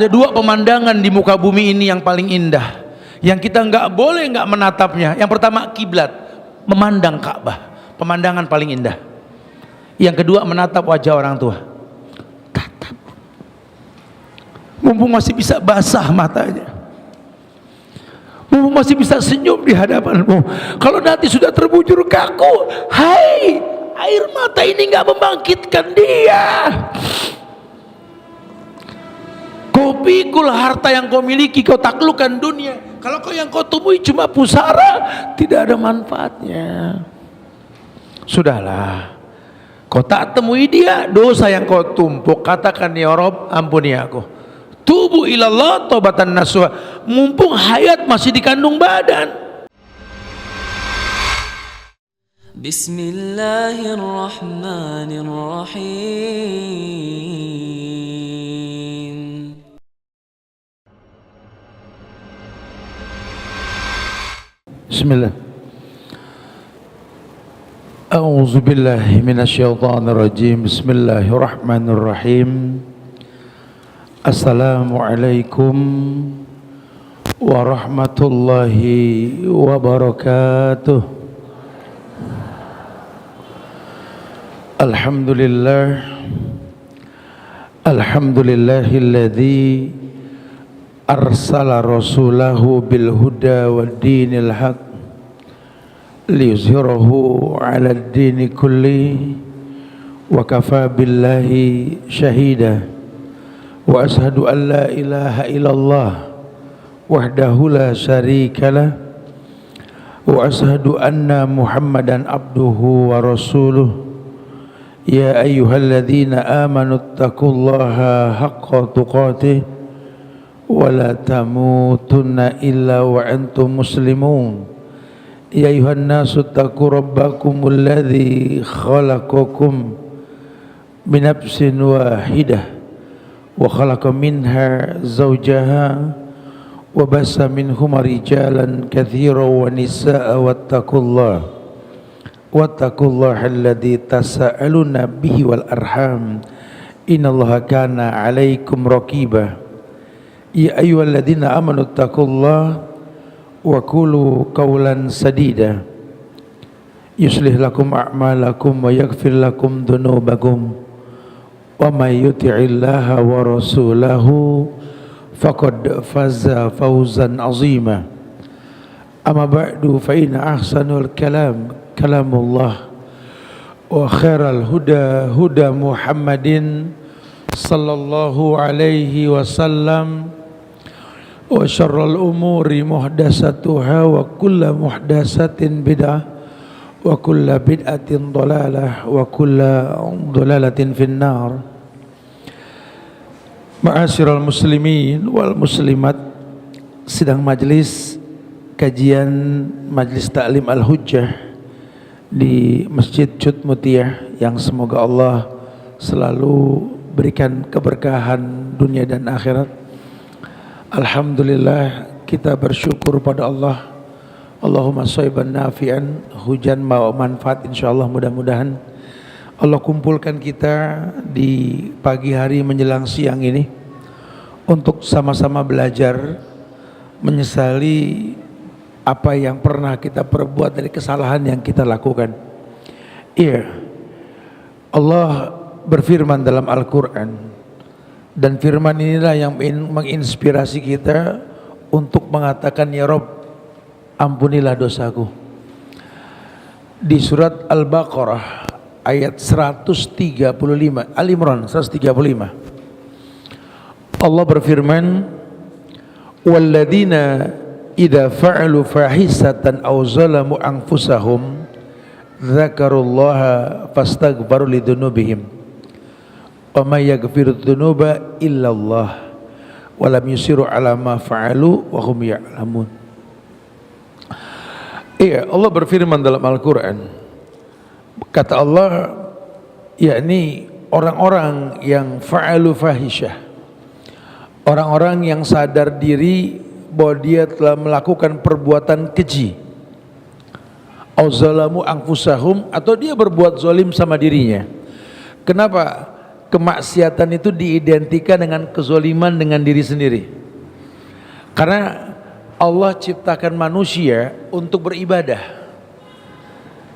Ada dua pemandangan di muka bumi ini yang paling indah, yang kita nggak boleh nggak menatapnya. Yang pertama kiblat, memandang Ka'bah, pemandangan paling indah. Yang kedua menatap wajah orang tua. Tatap, mumpung masih bisa basah matanya, mumpung masih bisa senyum di hadapanmu. Kalau nanti sudah terbujur kaku, hai, air mata ini nggak membangkitkan dia. Kau pikul harta yang kau miliki, kau taklukkan dunia. Kalau kau yang kau temui cuma pusara, tidak ada manfaatnya. Sudahlah, kau tak temui dia, dosa yang kau tumpuk, katakan ya Rob, ampuni aku. Tubu ilallah taubatan nasuha, mumpung hayat masih di kandung badan. Bismillahirrahmanirrahim. Bismillah. A'udzu billahi minasyaitonir rajim. Bismillahirrahmanirrahim. Assalamualaikum warahmatullahi wabarakatuh. Alhamdulillah, alhamdulillahilladzi arsala rasulahu bil huda wad dinil haq liyuzhirahu 'alad dini kulli wa kafa billahi syahida wa ashhadu an la ilaha illallah wahdahu la syarikalah wa ashhadu anna muhammadan abduhu wa rasuluh. Ya ayyuhalladzina amanu taqullaha haqqa tuqatih wa la tamutunna illa wa antum muslimun. Ya ayuhan nasu taqu rabbakumul ladzi khalaqakum min nafsin wahidah wa khalaqa minha zawjaha wa bassa minhuma rijalan katsiran wa nisaa'a wattaqullaha alladzi tasaaluna bihi wal arham innallaha kana 'alaikum raqiba. Ya ayyuhalladzina amanu taqullaha wa qulu qawlan sadida yuslih lakum a'malakum wa yaghfir lakum dhunubakum wa may yuti'illaha wa rasulahu faqad faza fawzan 'azima. Amma ba'du fa inna ahsanul kalam kalamullah wa khairal huda huda Muhammadin sallallahu alaihi wasallam wa syarrul umuri muhdatsatuha wa kullu muhdatsatin bid'ah wa kullu bid'atin dhalalah wa kullu dhalalatin finnar. Ma'asyiral muslimin wal muslimat, sidang majlis kajian Majlis Ta'lim Al-Hujjah di Masjid Cud Mutiyah yang semoga Allah selalu berikan keberkahan dunia dan akhirat. Alhamdulillah, kita bersyukur pada Allah. Allahumma shayban nafi'an, hujan bawa manfaat insyaallah. Mudah-mudahan Allah kumpulkan kita di pagi hari menjelang siang ini untuk sama-sama belajar, menyesali apa yang pernah kita perbuat dari kesalahan yang kita lakukan. Iya, Allah berfirman dalam Al-Quran, dan firman inilah yang menginspirasi kita untuk mengatakan ya Rob, ampunilah dosaku. Di surat Al-Baqarah ayat 135, Ali Imran 135, Allah berfirman, walladzina idza fa'alu fahisatan aw zalamu anfusahum dzakarullaha fastaghfiru lidzunubihim wa may yaghfiru dzunuba illallah wa lam yusiru ala ma fa'alu wa hum ya'lamun. Iya, Allah berfirman dalam Al-Quran, kata Allah, yakni orang-orang yang fa'alu fahisyah, orang-orang yang sadar diri bahwa dia telah melakukan perbuatan keji, au zalamu anfusahum, atau dia berbuat zalim sama dirinya. Kenapa? kemaksiatan itu diidentikan dengan kezoliman dengan diri sendiri. Karena Allah ciptakan manusia untuk beribadah.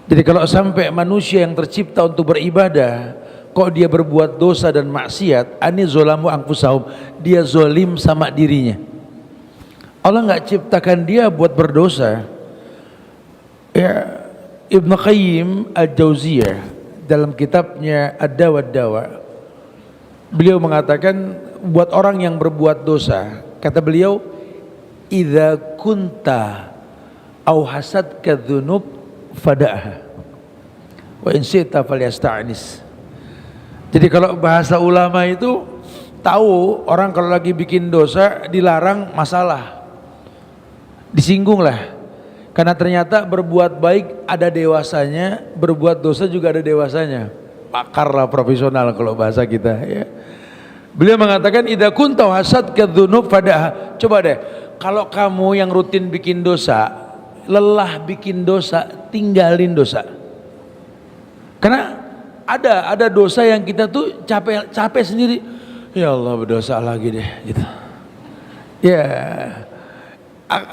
Jadi kalau sampai manusia yang tercipta untuk beribadah, kok dia berbuat dosa dan maksiat, ani zolamu anfusahum, dia zolim sama dirinya. Allah nggak ciptakan dia buat berdosa. Ya, Ibnu Qayyim Al-Jauziyah dalam kitabnya Ad-Dawa Ad-Dawa, beliau mengatakan buat orang yang berbuat dosa, kata beliau, idza kunta au hasadka dzunub fada'ha wa in syi'ta falyasta'nis. Jadi kalau bahasa ulama itu tahu orang kalau lagi bikin dosa dilarang masalah, disinggung lah, karena ternyata berbuat baik ada dewasanya, berbuat dosa juga ada dewasanya. Pakar lah, profesional kalau bahasa kita ya. Beliau mengatakan idza kunta hasadka dzunub fada'ha. Coba deh, kalau kamu yang rutin bikin dosa, lelah bikin dosa, tinggalin dosa. Karena ada dosa yang kita tuh capek sendiri. Ya Allah, berdosa lagi deh gitu. Ya,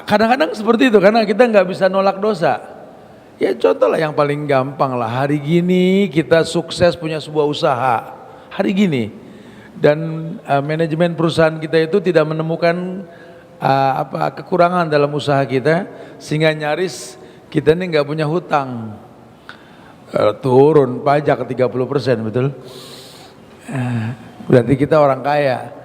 kadang-kadang seperti itu karena kita nggak bisa nolak dosa. Ya contoh lah yang paling gampang lah, hari gini kita sukses punya sebuah usaha, hari gini, dan manajemen perusahaan kita itu tidak menemukan kekurangan dalam usaha kita, sehingga nyaris kita ini nggak punya hutang, turun pajak ke 30%, betul? Berarti kita orang kaya.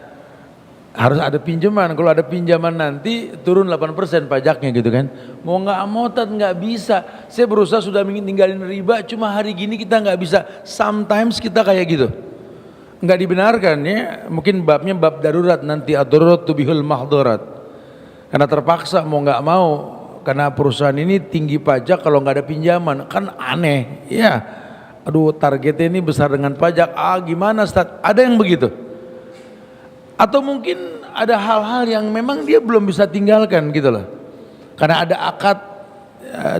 Harus ada pinjaman, kalau ada pinjaman nanti turun 8% pajaknya gitu kan. Mau nggak mau nggak bisa. Saya berusaha sudah ninggalin riba, cuma hari gini kita nggak bisa. Sometimes kita kayak gitu, nggak dibenarkan ya. Mungkin babnya bab darurat nanti, ad-darurat tubihul mahdurat. Karena terpaksa mau nggak mau, karena perusahaan ini tinggi pajak kalau nggak ada pinjaman, kan aneh ya. Aduh, targetnya ini besar dengan pajak, gimana Ustaz? Ada yang begitu. Atau mungkin ada hal-hal yang memang dia belum bisa tinggalkan gitu loh, karena ada akad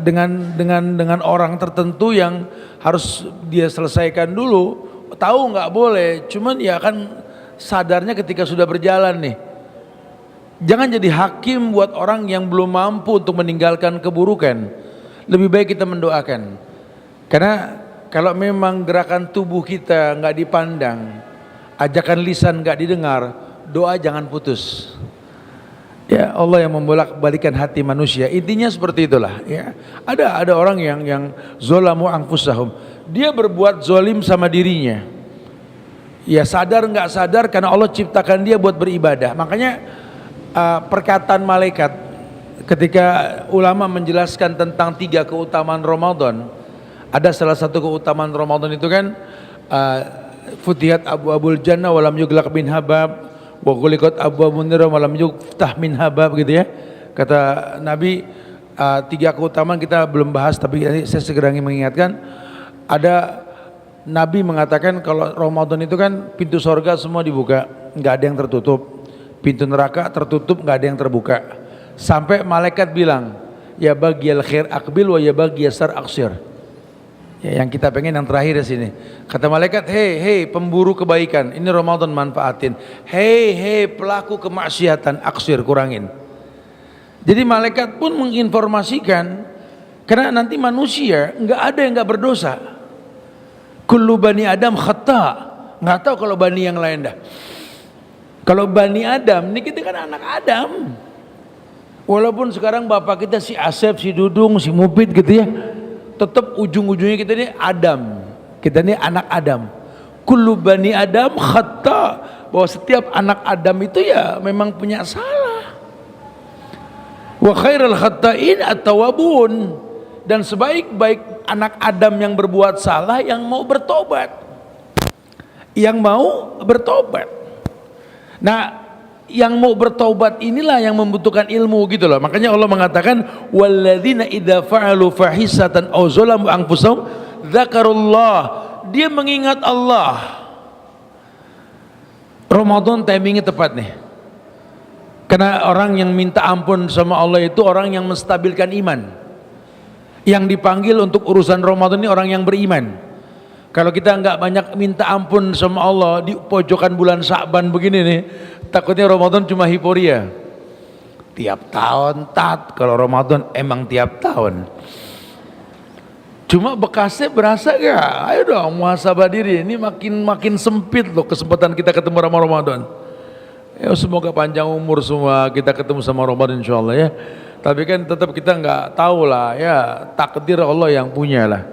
dengan orang tertentu yang harus dia selesaikan dulu. Tahu nggak boleh, cuman ya kan sadarnya ketika sudah berjalan nih. Jangan jadi hakim buat orang yang belum mampu untuk meninggalkan keburukan. Lebih baik kita mendoakan, karena kalau memang gerakan tubuh kita nggak dipandang, ajakan lisan nggak didengar, doa jangan putus. Ya, Allah yang membolak-balikan hati manusia. Intinya seperti itulah ya. Ada orang yang zolamu anfusahum. Dia berbuat zolim sama dirinya. Ya sadar nggak sadar, karena Allah ciptakan dia buat beribadah. Makanya perkataan malaikat ketika ulama menjelaskan tentang 3 keutamaan Ramadan. Ada salah satu keutamaan Ramadan itu kan futihat abwabul jannah walam yuglaq bin habab wa ghuliqat abwabun nar walam yuftah min habab gitu ya. Kata Nabi, 3 keutamaan kita belum bahas, tapi saya segera ingin mengingatkan. Ada Nabi mengatakan kalau Ramadan itu kan pintu sorga semua dibuka, nggak ada yang tertutup. Pintu neraka tertutup, nggak ada yang terbuka. Sampai malaikat bilang, ya bagiyal khair akbil wa ya bagiyal syar aksir. Ya, yang kita pengen yang terakhir di sini. Kata malaikat, hei pemburu kebaikan, ini Ramadan manfaatin. Hei pelaku kemaksiatan, aksir, kurangin. Jadi malaikat pun menginformasikan, karena nanti manusia nggak ada yang nggak berdosa. Kullu bani Adam khata. Nggak tahu kalau bani yang lain dah. Kalau bani Adam, ini kita kan anak Adam. Walaupun sekarang bapak kita si Asep, si Dudung, si Mupid gitu ya, tetap ujung-ujungnya kita ini Adam. Kita ini anak Adam. Kullu bani Adam khata. Bahwa setiap anak Adam itu ya memang punya salah. Wa khairul khata'in at-tawwabun. Dan sebaik-baik anak Adam yang berbuat salah yang mau bertobat. Yang mau bertobat. Nah, yang mau bertobat inilah yang membutuhkan ilmu gitu loh. Makanya Allah mengatakan walladzina idza fa'alu fahisatan aw zalamu anfusahum dzakarullah. Dia mengingat Allah. Ramadan timingnya tepat nih. Karena orang yang minta ampun sama Allah itu orang yang menstabilkan iman. Yang dipanggil untuk urusan Ramadan ini orang yang beriman. Kalau kita nggak banyak minta ampun sama Allah di pojokan bulan Sya'ban begini nih, takutnya Ramadan cuma hiporia. Tiap tahun kalau Ramadan emang tiap tahun. Cuma bekasnya berasa gak? Ayo dong muhasabah diri. Ini makin sempit loh kesempatan kita ketemu sama Ramadan. Ya semoga panjang umur semua kita ketemu sama Ramadan insyaallah ya. Tapi kan tetap kita nggak tahu lah ya, takdir Allah yang punya lah.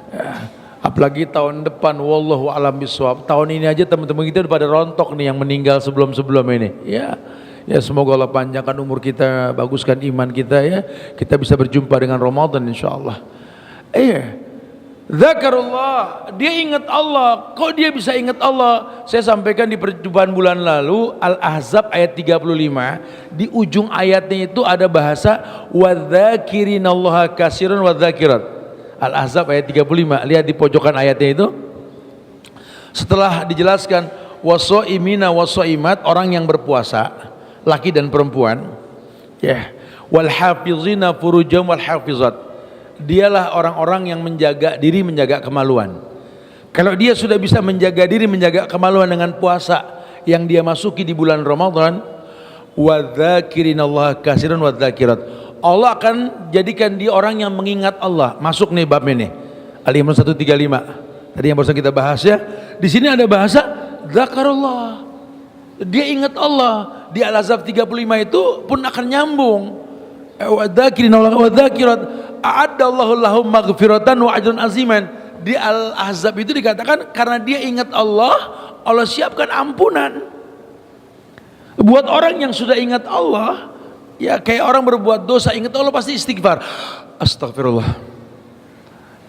Ya, apalagi tahun depan wallahu alam bisawab. Tahun ini aja teman-teman kita udah pada rontok nih yang meninggal sebelum ini. Ya. Ya semoga Allah panjangkan umur kita, baguskan iman kita ya. Kita bisa berjumpa dengan Ramadan insyaallah. Zakarullah, dia ingat Allah. Kok dia bisa ingat Allah? Saya sampaikan di perjumpaan bulan lalu Al-Ahzab ayat 35. Di ujung ayatnya itu ada bahasa wadzakirinallaha katsiran wadzakirat. Al-Ahzab ayat 35. Lihat di pojokan ayatnya itu. Setelah dijelaskan wasoimina wasoimat, orang yang berpuasa, laki dan perempuan, ya, wal hafizina furujahum wal hafizat, dialah orang-orang yang menjaga diri, menjaga kemaluan. Kalau dia sudah bisa menjaga diri, menjaga kemaluan dengan puasa yang dia masuki di bulan Ramadan, wadzakirinallaha katsiran wadzakirat, Allah akan jadikan dia orang yang mengingat Allah. Masuk nih bab ini Al-Imran 135 tadi yang barusan kita bahas ya. Di sini ada bahasa zakarullah, dia ingat Allah. Di Al-Ahzab 35 itu pun akan nyambung. Wadzakirinallaha wadzakirat a'addallahu lahum maghfiratan wa ajran aziman. Di Al-Ahzab itu dikatakan karena dia ingat Allah, Allah siapkan ampunan. Buat orang yang sudah ingat Allah, ya kayak orang berbuat dosa ingat Allah pasti istighfar. Astagfirullah.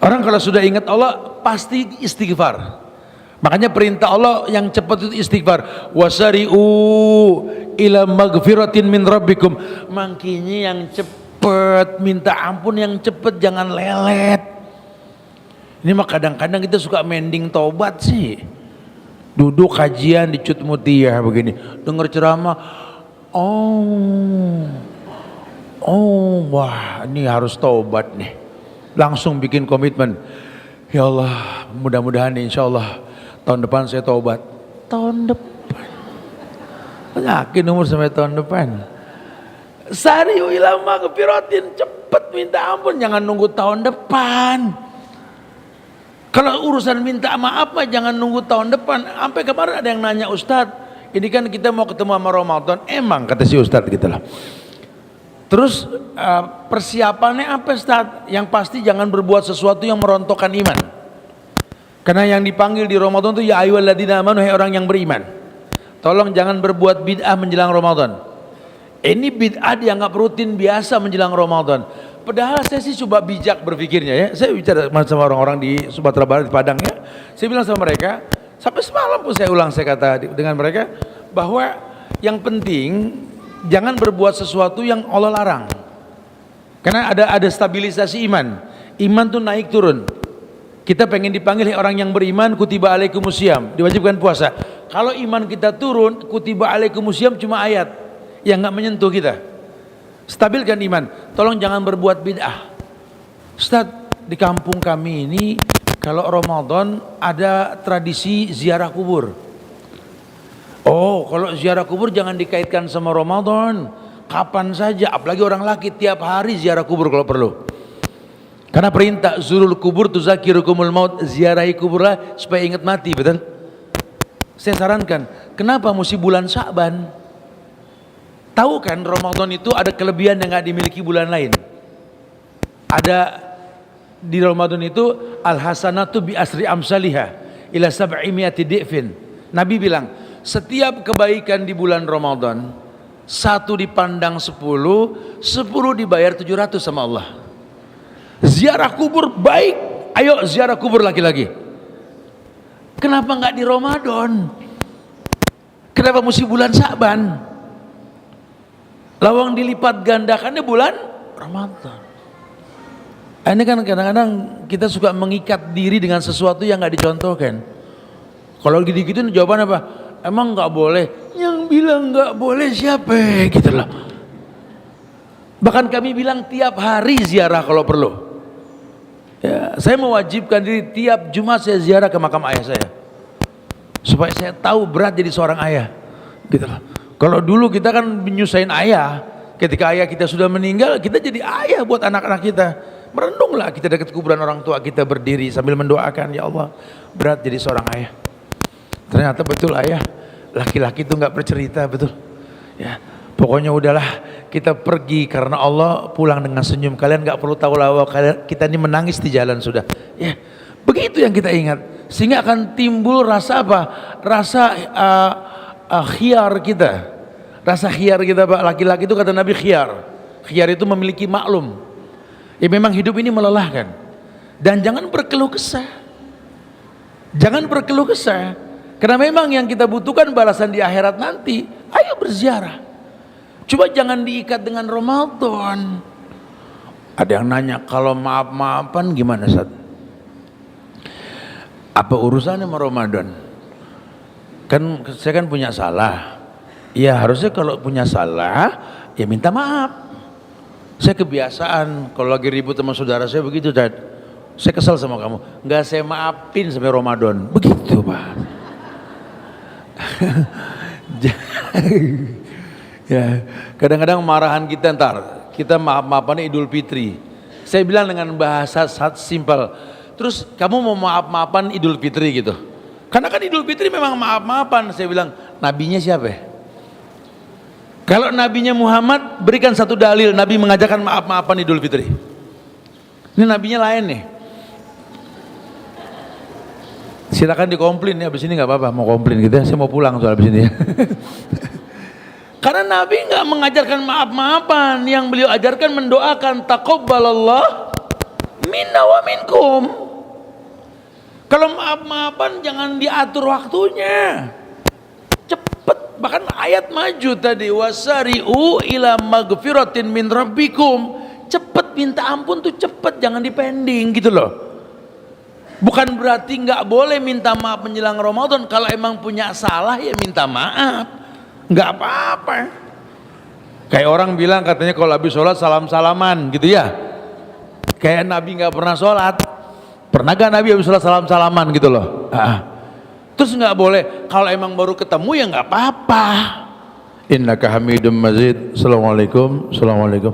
Orang kalau sudah ingat Allah pasti istighfar. Makanya perintah Allah yang cepat itu istighfar. Wasari'u ila magfiratin min rabbikum. Makanya yang cepat, minta ampun yang cepat, jangan lelet. Ini mah kadang-kadang kita suka mending tobat sih. Duduk kajian di Cut Mutia begini, dengar ceramah, wah ini harus tobat nih. Langsung bikin komitmen. Ya Allah, mudah-mudahan insya Allah tahun depan saya tobat. Tahun depan, yakin umur sampai tahun depan. Sari'u ila maghfiratin, cepet minta ampun, jangan nunggu tahun depan. Kalau urusan minta maaf mah jangan nunggu tahun depan. Sampai kemarin ada yang nanya, Ustadz, ini kan kita mau ketemu sama Ramadan. Emang kata si Ustadz gitu lah. Terus persiapannya apa Ustadz? Yang pasti jangan berbuat sesuatu yang merontokkan iman. Karena yang dipanggil di Ramadan itu ya ayyuhalladzina amanu, hai orang yang beriman. Tolong jangan berbuat bid'ah menjelang Ramadan. Ini bid'ah dianggap rutin biasa menjelang Ramadan. Padahal saya sih coba bijak berpikirnya ya. Saya bicara sama orang-orang di Sumatera Barat, di Padang ya. Saya bilang sama mereka, sampai semalam pun saya ulang, saya kata dengan mereka bahwa yang penting jangan berbuat sesuatu yang Allah larang. Karena ada stabilisasi iman. Iman tuh naik turun. Kita pengen dipanggil orang yang beriman, kutiba alaikumusiyam, diwajibkan puasa. Kalau iman kita turun, kutiba alaikumusiyam cuma ayat yang nggak menyentuh kita. Stabilkan iman. Tolong jangan berbuat bid'ah. Ustaz, di kampung kami ini kalau Ramadan ada tradisi ziarah kubur. Oh, kalau ziarah kubur jangan dikaitkan sama Ramadan. Kapan saja, apalagi orang laki tiap hari ziarah kubur kalau perlu. Karena perintah zurul kubur tuzakirukumul maut, ziarahi kuburlah supaya ingat mati, betul? Saya sarankan, kenapa mesti bulan Sya'ban? Tahu kan Ramadan itu ada kelebihan yang nggak dimiliki bulan lain. Ada di Ramadan itu al hasanatu bi asri amsalihha ila sab'imiati di'fin. Nabi bilang setiap kebaikan di bulan Ramadan, satu dipandang 10, 10 dibayar 700 sama Allah. Ziarah kubur baik, ayo ziarah kubur lagi-lagi. Kenapa nggak di Ramadan? Kenapa mesti bulan Sya'ban? Lawang dilipat gandakannya bulan Ramadan. Ini kan kadang-kadang kita suka mengikat diri dengan sesuatu yang nggak dicontohkan. Kalau gitu-gitu jawaban apa? Emang nggak boleh? Yang bilang nggak boleh siapa? Gitu loh. Bahkan kami bilang tiap hari ziarah kalau perlu. Ya, saya mewajibkan diri tiap Jumat saya ziarah ke makam ayah saya, supaya saya tahu berat jadi seorang ayah. Gitu loh. Kalau dulu kita kan menyusahin ayah, ketika ayah kita sudah meninggal, kita jadi ayah buat anak-anak kita. Merenunglah kita dekat kuburan orang tua kita, berdiri sambil mendoakan, ya Allah, berat jadi seorang ayah. Ternyata betul ayah, laki-laki itu nggak bercerita, betul. Ya, pokoknya udahlah, kita pergi karena Allah, pulang dengan senyum. Kalian nggak perlu tahu bahwa kita ini menangis di jalan sudah. Ya, begitu yang kita ingat, sehingga akan timbul rasa apa? Rasa khiyar kita. Rasa khiyar kita, Pak. Laki-laki itu kata Nabi khiyar. Khiyar itu memiliki maklum. Ya memang hidup ini melelahkan. Dan jangan berkeluh kesah. Jangan berkeluh kesah. Karena memang yang kita butuhkan balasan di akhirat nanti. Ayo berziarah. Coba jangan diikat dengan Ramadan. Ada yang nanya, kalau maaf-maafan gimana, Ustaz? Apa urusannya sama Ramadan? Kan saya kan punya salah. Ya harusnya kalau punya salah ya minta maaf. Saya kebiasaan kalau lagi ribut sama saudara saya begitu, Dad. Saya kesal sama kamu, nggak saya maafin sampai Ramadan. Begitu, Pak. Ya, kadang-kadang marahan kita ntar, kita maaf-maafannya Idul Fitri. Saya bilang dengan bahasa simpel, terus kamu mau maaf-maafan Idul Fitri gitu? Karena kan Idul Fitri memang maaf-maafan. Saya bilang, nabinya siapa ya? Kalau nabinya Muhammad, berikan satu dalil Nabi mengajarkan maaf-maafan Idul Fitri. Ini nabinya lain nih. Silakan dikomplain ya, abis ini nggak apa-apa mau komplain gitu ya. Saya mau pulang soal abis ini ya. Karena Nabi nggak mengajarkan maaf-maafan. Yang beliau ajarkan mendoakan taqabbalallah minna wa minkum. Kalau maaf-maafan jangan diatur waktunya. Cepet, bahkan ayat maju tadi, wasari'u ila magfiratin min rabbikum. Cepet minta ampun tuh cepet, jangan dipending gitu loh. Bukan berarti nggak boleh minta maaf menjelang Ramadan. Kalau emang punya salah ya minta maaf, nggak apa-apa. Kayak orang bilang katanya kalau habis sholat salam-salaman gitu ya. Kayak Nabi nggak pernah sholat. Pernah gak Nabi habis sholat salam-salaman gitu loh? Terus nggak boleh, kalau emang baru ketemu ya nggak apa-apa. Innaka hamidum mazid. Assalamualaikum. Assalamualaikum.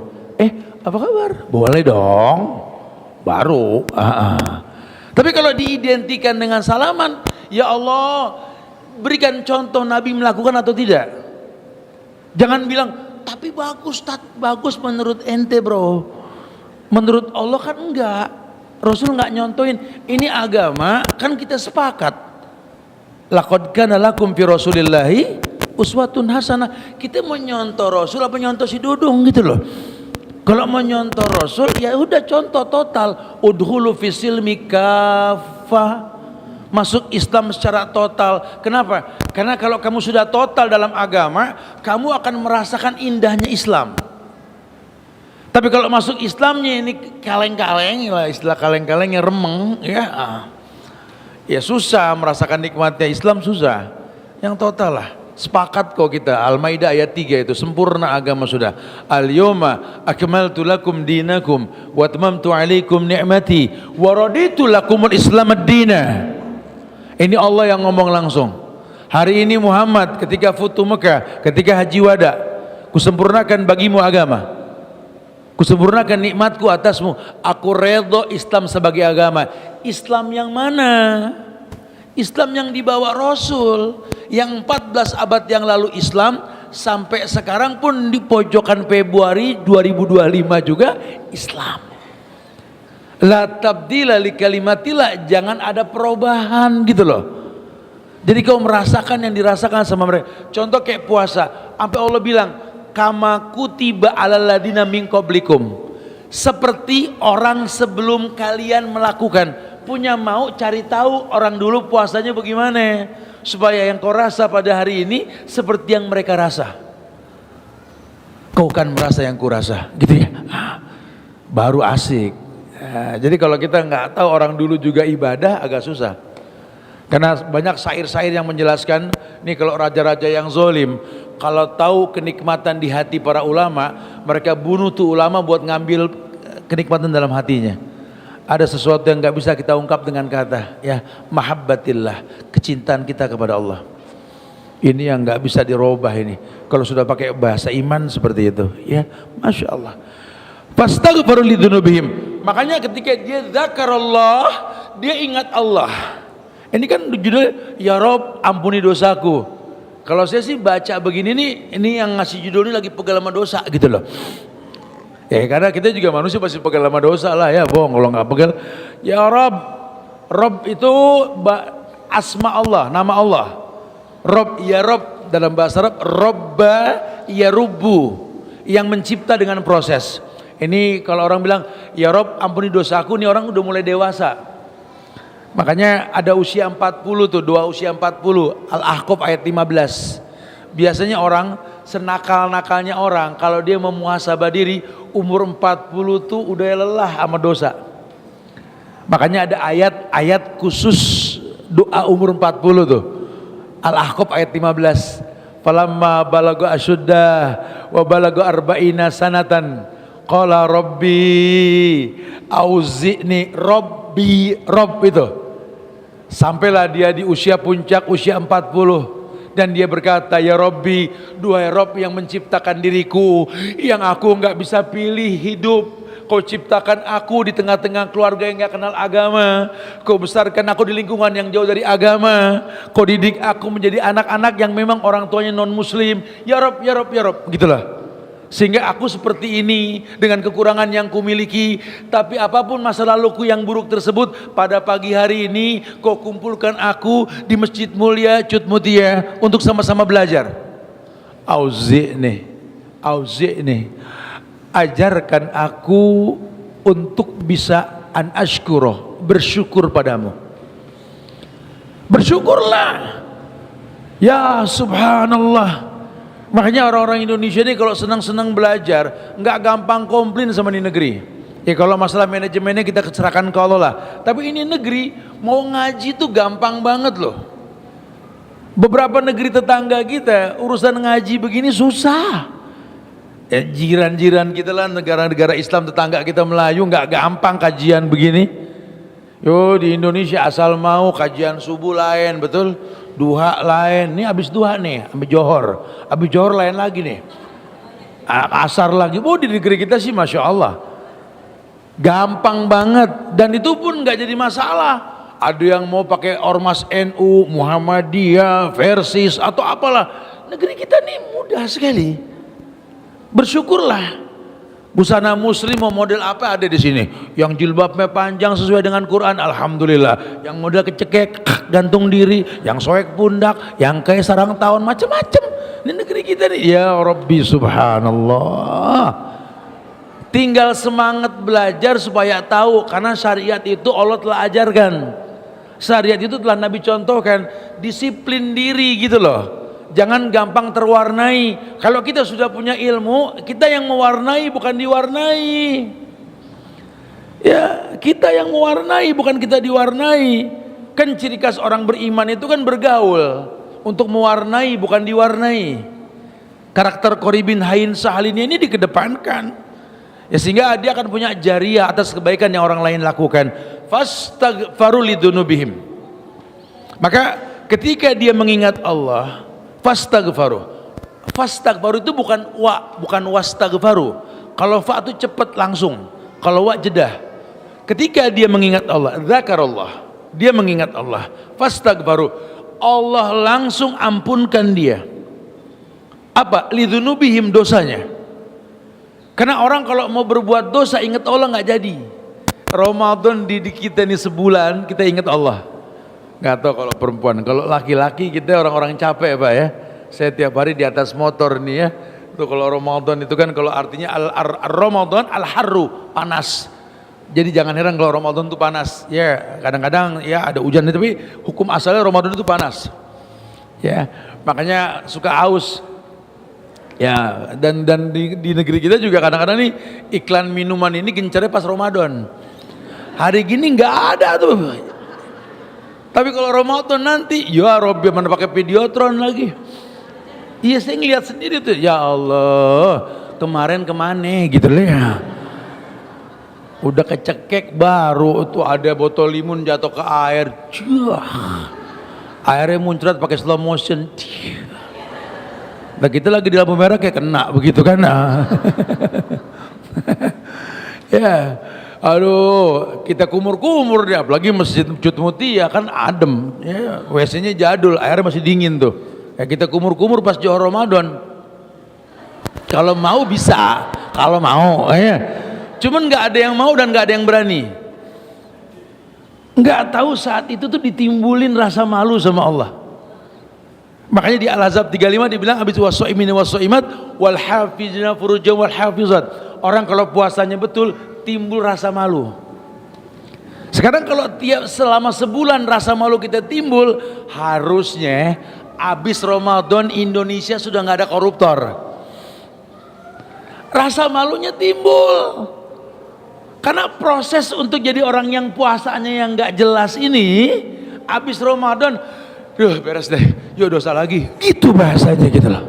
Apa kabar? Boleh dong. Baru. Tapi kalau diidentikan dengan salaman, ya Allah, berikan contoh Nabi melakukan atau tidak. Jangan bilang, tapi bagus, bagus menurut ente bro. Menurut Allah kan enggak. Rasul enggak nyontohin. Ini agama kan kita sepakat. Laqad kana lakum fi Rasulillahi uswatun hasanah. Kita mau nyontoh Rasul apa nyontoh si Dudung gitu loh. Kalau mau nyontoh Rasul ya udah contoh total. Udhulu fi silmi kafah. Masuk Islam secara total. Kenapa? Karena kalau kamu sudah total dalam agama, kamu akan merasakan indahnya Islam. Tapi kalau masuk Islamnya ini kaleng-kaleng lah, istilah kaleng-kalengnya remeng ya. Ya susah merasakan nikmatnya Islam, susah. Yang total lah. Sepakat kok kita. Al-Maidah ayat 3 itu sempurna agama sudah. Al-yawma akmaltu lakum dinakum wa atmamtu alaikum ni'mati wa raditu lakumul Islam ad-dina. Ini Allah yang ngomong langsung. Hari ini Muhammad ketika futuh Mekah, ketika haji wada, kusempurnakan bagimu agama. Kusempurnakan nikmatku atasmu. Aku redho Islam sebagai agama. Islam yang mana? Islam yang dibawa Rasul, yang 14 abad yang lalu Islam sampai sekarang pun di pojokan Februari 2025 juga Islam. La tabdila li kalimatillah, jangan ada perubahan gitu loh. Jadi kau merasakan yang dirasakan sama mereka. Contoh kayak puasa, sampai Allah bilang kama kutiba alal ladina min qablikum, seperti orang sebelum kalian melakukan. Punya mau cari tahu orang dulu puasanya bagaimana, supaya yang kau rasa pada hari ini seperti yang mereka rasa. Kau kan merasa yang ku rasa gitu ya, baru asik. Jadi kalau kita nggak tahu orang dulu juga ibadah agak susah. Karena banyak syair-syair yang menjelaskan nih, kalau raja-raja yang zolim, kalau tahu kenikmatan di hati para ulama, mereka bunuh tuh ulama buat ngambil kenikmatan dalam hatinya. Ada sesuatu yang nggak bisa kita ungkap dengan kata, ya, mahabbatillah, kecintaan kita kepada Allah. Ini yang nggak bisa dirubah ini. Kalau sudah pakai bahasa iman seperti itu, ya, masya Allah. Fastaghfiru lidzunubihim. Makanya ketika dia zakarallah, dia ingat Allah. Ini kan judulnya, ya Rob ampuni dosaku. Kalau saya sih baca begini nih, ini yang ngasih judul ini lagi pegal sama dosa gitu loh. Ya karena kita juga manusia pasti pegal sama dosa lah ya, bohong kalau nggak pegal. Ya Rob, Rob itu asma Allah, nama Allah. Rob, ya Rob dalam bahasa Arab, Robba ya Rubu, yang mencipta dengan proses. Ini kalau orang bilang, ya Rob ampuni dosaku, ini orang udah mulai dewasa. Makanya ada usia 40 tuh, doa usia 40, Al-Ahqaf ayat 15. Biasanya orang, senakal-nakalnya orang, kalau dia memuhasabah diri, umur 40 tuh udah lelah sama dosa. Makanya ada ayat-ayat khusus doa umur 40 tuh. Al-Ahqaf ayat 15. Falamma balaga asyuddah wa balaga arba'ina sanatan qala rabbi auzi'ni rabbi, Rob itu. Sampailah dia di usia puncak, usia 40, dan dia berkata, ya Rabbi, duhai Rob yang menciptakan diriku, yang aku nggak bisa pilih hidup. Kau ciptakan aku di tengah-tengah keluarga yang gak kenal agama. Kau besarkan aku di lingkungan yang jauh dari agama. Kau didik aku menjadi anak-anak yang memang orang tuanya non muslim. Ya Rob, ya Rob, ya Rob, gitulah. Sehingga aku seperti ini dengan kekurangan yang kumiliki. Tapi apapun masa laluku yang buruk tersebut, pada pagi hari ini kau kumpulkan aku di Masjid Mulia Cut Mutia untuk sama-sama belajar. Auzi'ni, ajarkan aku untuk bisa an ashkuro, bersyukur padamu. Bersyukurlah, ya subhanallah. Makanya orang-orang Indonesia ini kalau senang-senang belajar nggak gampang komplain sama di negeri. Ya kalau masalah manajemennya kita serahkan ke Allah lah. Tapi ini negeri mau ngaji tuh gampang banget loh. Beberapa negeri tetangga kita urusan ngaji begini susah. Ya, jiran-jiran kita lah, negara-negara Islam tetangga kita Melayu nggak gampang kajian begini. Yo di Indonesia asal mau kajian subuh lain, betul, duha lain. Ini habis duha nih, habis johor lain lagi nih, asar lagi. Oh di negeri kita sih masya Allah gampang banget, dan itu pun nggak jadi masalah. Ada yang mau pakai ormas NU, Muhammadiyah, Versis atau apalah. Negeri kita nih mudah sekali. Bersyukurlah. Busana muslim mau model apa ada di sini. Yang jilbabnya panjang sesuai dengan Quran, alhamdulillah. Yang model kecekek, gantung diri, yang soek pundak, yang kayak sarang tahun, macam-macam. Ini negeri kita nih. Ya Rabbi subhanallah. Tinggal semangat belajar supaya tahu, karena syariat itu Allah telah ajarkan. Syariat itu telah Nabi contohkan, disiplin diri gitu loh. Jangan gampang terwarnai. Kalau kita sudah punya ilmu, kita yang mewarnai bukan diwarnai. Ya, kita yang mewarnai bukan kita diwarnai. Kan ciri khas orang beriman itu kan bergaul untuk mewarnai bukan diwarnai. Karakter Qori bin Hain Sahalini ini dikedepankan. Ya sehingga dia akan punya jariah atas kebaikan yang orang lain lakukan. Fastaghfaru lidzunubihim. Maka ketika dia mengingat Allah, fastaghfaru itu bukan wastaghfaru. Kalau fa itu cepat langsung, kalau wa jedah. Ketika dia mengingat Allah, zakarallah, dia mengingat Allah, fastaghfaru, Allah langsung ampunkan dia. Apa? Lidzunubihim, dosanya. Karena orang kalau mau berbuat dosa ingat Allah nggak jadi. Ramadan di kita ini sebulan kita ingat Allah. Nggak tahu kalau perempuan, kalau laki-laki kita orang-orang capek Pak ya. Saya tiap hari di atas motor nih ya. Itu kalau Ramadan itu kan kalau artinya Ramadan al-harru, panas. Jadi jangan heran kalau Ramadan itu panas. Ya kadang-kadang ya ada hujan tapi hukum asalnya Ramadan itu panas. Ya makanya suka aus. Ya dan di negeri kita juga kadang-kadang nih iklan minuman ini gencarnya pas Ramadan. Hari gini nggak ada tuh. Tapi kalau Ramadan nanti, ya Robby mana pakai videotron lagi. Iya saya ngeliat sendiri tuh, ya Allah, kemarin kemana gitu loh ya. Udah kecekek baru tuh ada botol limun jatuh ke air. Airnya muncrat pakai slow motion. Nah kita lagi di lampu merah kayak kena begitu kan. Ya, aduh, kita kumur-kumur deh, apalagi Masjid Cut Mutia kan adem, ya, WC-nya jadul, airnya masih dingin tuh. Ya kita kumur-kumur pas Johor Ramadan. Kalau mau bisa, kalau mau, ya. Cuman nggak ada yang mau dan nggak ada yang berani. Nggak tahu saat itu tuh ditimbulin rasa malu sama Allah. Makanya di Al-Ahzab 35 dibilang habis was-shaimin was-shaimat wal hafizina furujahum wal hafizat. Orang kalau puasanya betul timbul rasa malu. Sekarang kalau selama sebulan rasa malu kita timbul, harusnya habis Ramadan Indonesia sudah nggak ada koruptor. Rasa malunya timbul. Karena proses untuk jadi orang yang puasanya yang nggak jelas ini, habis Ramadan, beres deh, yuk dosa lagi, gitu bahasanya gitu loh.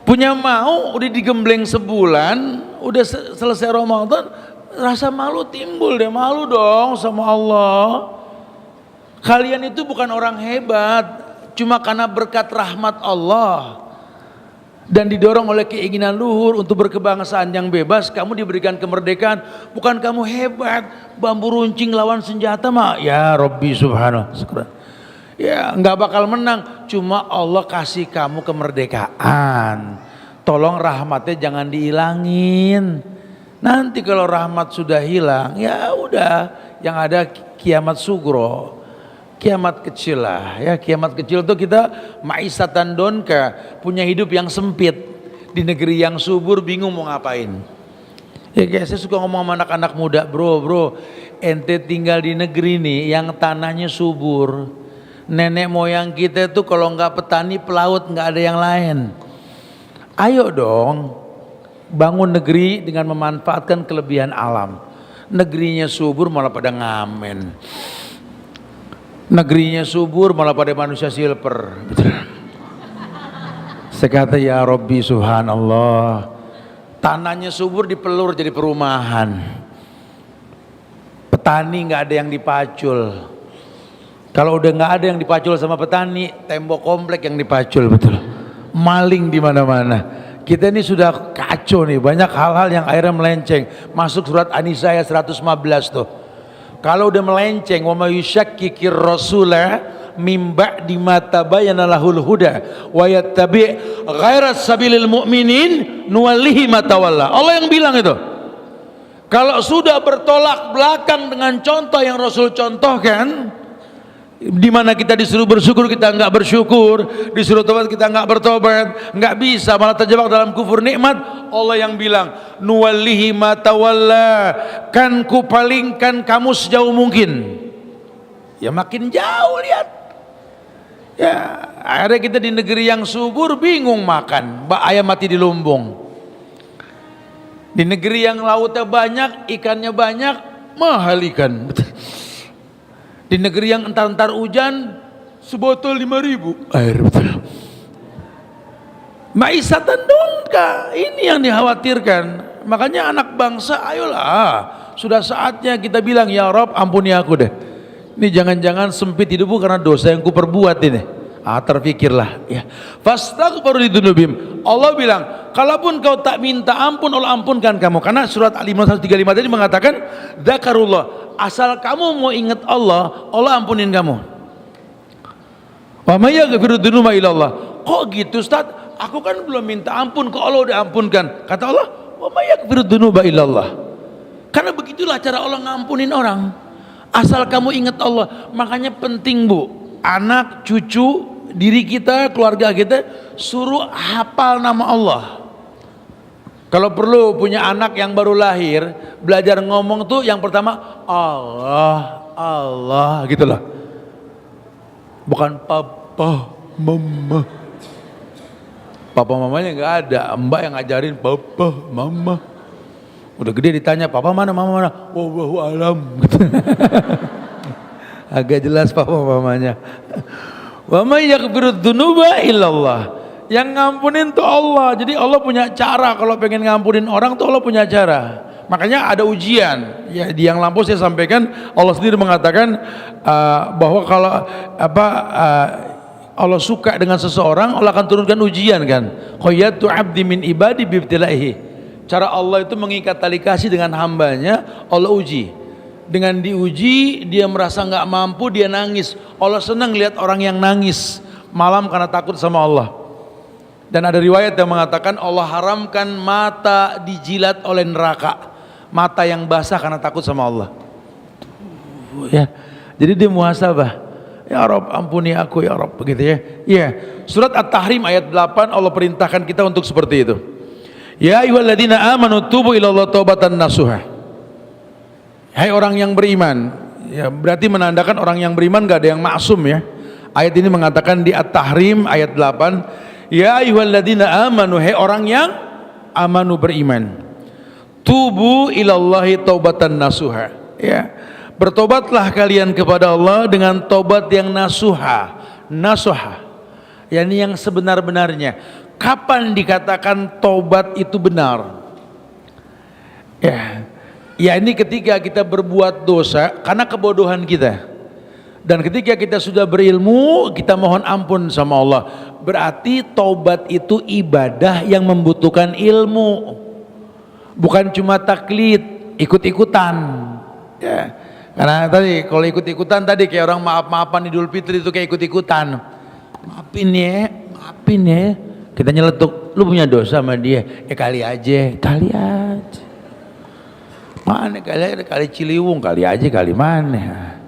Punya mau udah digembleng sebulan, udah selesai Ramadan, rasa malu timbul deh, malu dong sama Allah. Kalian itu bukan orang hebat, cuma karena berkat rahmat Allah dan didorong oleh keinginan luhur untuk berkebangsaan yang bebas, kamu diberikan kemerdekaan. Bukan kamu hebat, bambu runcing lawan senjata mah ya Rabbi subhanahu ya nggak bakal menang. Cuma Allah kasih kamu kemerdekaan, tolong rahmatnya jangan dihilangin. Nanti kalau rahmat sudah hilang, ya udah yang ada kiamat sugro, kiamat kecil lah ya. Kiamat kecil tuh kita maisatan donka, punya hidup yang sempit di negeri yang subur, bingung mau ngapain. Ya guys, saya suka ngomong sama anak-anak muda, bro, ente tinggal di negeri nih yang tanahnya subur. Nenek moyang kita tuh kalau nggak petani pelaut, nggak ada yang lain. Ayo dong bangun negeri dengan memanfaatkan kelebihan alam. Negerinya subur malah pada ngamen. Negerinya subur malah pada manusia silper. Saya kata ya Rabbi subhanallah, tanahnya subur dipelur jadi perumahan. Petani nggak ada yang dipacul. Kalau udah nggak ada yang dipacul sama petani, tembok komplek yang dipacul, betul. Maling di mana-mana. Kita ini sudah kacau nih, banyak hal-hal yang akhirnya melenceng. Masuk surat An-Nisa ayat 115 tuh. Kalau udah melenceng, wa may yushakkikir rasula mim ba'di ma tabayyana lahul huda wa yattabi' ghaira sabilil mu'minin nuwallihi ma tawalla. Allah yang bilang itu. Kalau sudah bertolak belakang dengan contoh yang Rasul contohkan, di mana kita disuruh bersyukur kita nggak bersyukur, disuruh tobat kita nggak bertobat, nggak bisa, malah terjebak dalam kufur nikmat. Allah yang bilang nuwallihi ma tawalla, kan kupalingkan kamu sejauh mungkin. Ya makin jauh lihat. Ya akhirnya kita di negeri yang subur bingung makan, ayam mati di lumbung. Di negeri yang lautnya banyak, ikannya banyak, mahal ikan. Di negeri yang entar-entar hujan, sebotol 5.000 air, betul. Maisatan dongka, ini yang dikhawatirkan. Makanya anak bangsa, ayolah, sudah saatnya kita bilang ya Rob ampuni aku deh. Ini jangan-jangan sempit hidupku karena dosa yang kuperbuat ini. Terpikirlah ya. Fastaghfiru lidzunubihim. Allah bilang, kalaupun kau tak minta ampun, Allah ampunkan kamu. Karena surat Al-Imran 135 tadi mengatakan, dzakarullah, asal kamu mau ingat Allah, Allah ampunin kamu. Wa may yaghfiru dzunuba illallah. Kok gitu Ustaz? Aku kan belum minta ampun, kok Allah udah ampunkan. Kata Allah, wa may yaghfiru dzunuba illallah. Karena begitulah cara Allah ngampunin orang. Asal kamu ingat Allah. Makanya penting Bu, anak, cucu, diri kita, keluarga kita, suruh hafal nama Allah. Kalau perlu punya anak yang baru lahir, belajar ngomong tuh yang pertama Allah, Allah gitu loh. Bukan papa, mama. Papa mamanya nggak ada, mbak yang ngajarin papa, mama. Udah gede ditanya papa mana, mama mana? Wallahu alam. Gitu. Agak jelas papa mamanya. Wa may yaghfiru dzunuba illallah. Yang ngampunin tuh Allah. Jadi Allah punya cara, kalau pengen ngampunin orang tuh Allah punya cara. Makanya ada ujian. Ya, di yang lampau saya sampaikan Allah sendiri mengatakan bahwa kalau Allah suka dengan seseorang, Allah akan turunkan ujian kan. Qayyatu 'abdi min ibadi bibtilaihi. Cara Allah itu mengikat tali kasih dengan hambanya, Allah uji. Dengan diuji, dia merasa nggak mampu, dia nangis. Allah senang lihat orang yang nangis malam karena takut sama Allah. Dan ada riwayat yang mengatakan Allah haramkan mata dijilat oleh neraka. Mata yang basah karena takut sama Allah. Ya. Jadi dia muhasabah. Ya Rabb, ampuni aku ya Rabb, begitu ya. Iya. Surat At-Tahrim ayat 8 Allah perintahkan kita untuk seperti itu. Ya ayyuhalladzina amanu tubu ilallah taubatan nasuha. Hai orang yang beriman. Ya, berarti menandakan orang yang beriman gak ada yang maksum ya. Ayat ini mengatakan di At-Tahrim ayat 8, ya ayyuhalladzina amanu, hai orang yang amanu beriman. Tubu ilallahi taubatan nasuha. Ya. Bertobatlah kalian kepada Allah dengan tobat yang nasuha. Nasuha. Yani yang sebenar-benarnya. Kapan dikatakan tobat itu benar? Ya. Ya ini ketika kita berbuat dosa karena kebodohan kita. Dan ketika kita sudah berilmu, kita mohon ampun sama Allah. Berarti tobat itu ibadah yang membutuhkan ilmu. Bukan cuma taklid, ikut-ikutan. Ya. Karena tadi kalau ikut-ikutan tadi kayak orang maaf-maafan Idul Fitri itu kayak ikut-ikutan. Maafin ya, maafin ya. Kita nyeletuk, lu punya dosa sama dia. Ya kali aja, kali aja. Mana kali Ciliwung, kali aja, kali mana.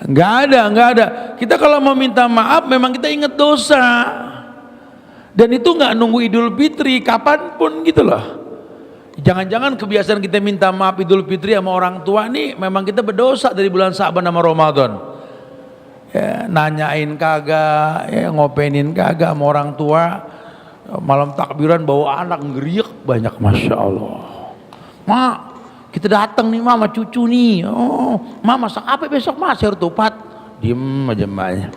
Enggak ada. Kita kalau mau minta maaf memang kita ingat dosa. Dan itu enggak nunggu Idul Fitri, kapanpun gitu loh. Jangan-jangan kebiasaan kita minta maaf Idul Fitri sama orang tua nih memang kita berdosa dari bulan Sa'ban sama Ramadan. Ya, nanyain kagak, ya, ngopenin kagak sama orang tua. Malam takbiran bawa anak ngeriak banyak, masya Allah. Mak, kita datang nih mama cucu nih. Oh, mama masak apa besok mas? Sayur tupat. Diem aja mbaknya.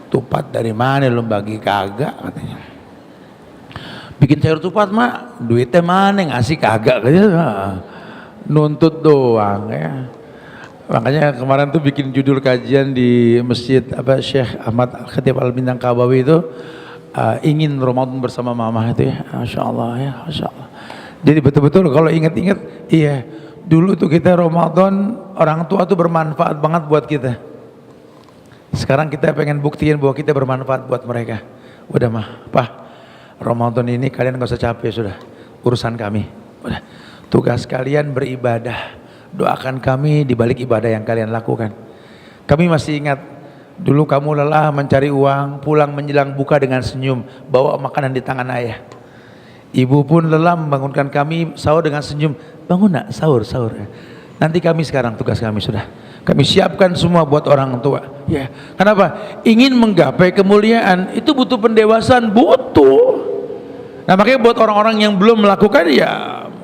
Tupat dari mana lu bagi kagak katanya. Bikin sayur tupat mak, duitnya mana ngasih kagak gitu. Nuntut doang ya. Makanya kemarin tuh bikin judul kajian di masjid Syekh Ahmad Khatib Al-Minangkabawi itu ingin Ramadan bersama mama itu ya. Masya Allah ya, Masya Allah. Jadi betul-betul kalau ingat-ingat, iya dulu tuh kita Ramadan orang tua tuh bermanfaat banget buat kita. Sekarang kita pengen buktiin bahwa kita bermanfaat buat mereka. Udah mah, Pak, Ramadan ini kalian gak usah capek, sudah urusan kami. Udah, tugas kalian beribadah. Doakan kami di balik ibadah yang kalian lakukan. Kami masih ingat dulu kamu lelah mencari uang, pulang menjelang buka dengan senyum, bawa makanan di tangan ayah. Ibu pun lelah membangunkan kami sahur dengan senyum. Bangun nak, sahur. Nanti kami sekarang tugas kami sudah. Kami siapkan semua buat orang tua. Ya, kenapa? Ingin menggapai kemuliaan itu butuh pendewasaan, butuh. Nah makanya buat orang-orang yang belum melakukan ya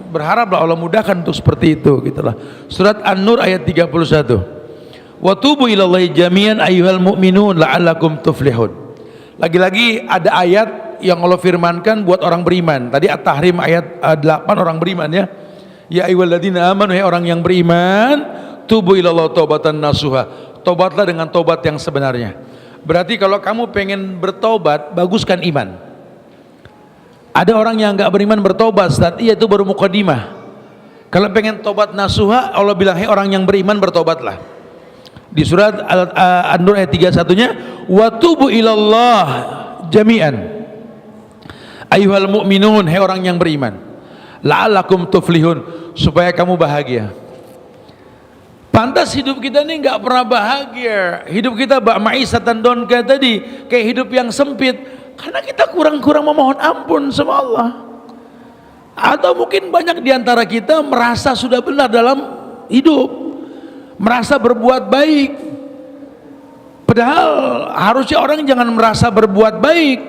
berharaplah Allah mudahkan untuk seperti itu gitulah. Surat An-Nur ayat 31. Wa tubu ilallahi jami'an ayyuhal mu'minun la'allakum tuflihun. Lagi-lagi ada ayat yang Allah firmankan buat orang beriman. Tadi At-Tahrim ayat 8 orang beriman ya. Ya ayyuhalladzina amanu, hai orang yang beriman, tubu ilallah taubatan nasuha. Tobatlah dengan tobat yang sebenarnya. Berarti kalau kamu pengen bertobat, baguskan iman. Ada orang yang enggak beriman bertobat, Ustaz. Iya, itu baru mukadimah. Kalau pengen tobat nasuha, Allah bilang, "Hei orang yang beriman bertobatlah." Di surat An-Nur ayat 31-nya, "Wa tubu ilallah jami'an ayyuhal mu'minun," hai orang yang beriman, "la'allakum tuflihun," supaya kamu bahagia. Pantas hidup kita ini enggak pernah bahagia. Hidup kita ma'isatan donka tadi, kayak hidup yang sempit. Karena kita kurang-kurang memohon ampun sama Allah. Atau mungkin banyak diantara kita merasa sudah benar dalam hidup, merasa berbuat baik. Padahal harusnya orang jangan merasa berbuat baik.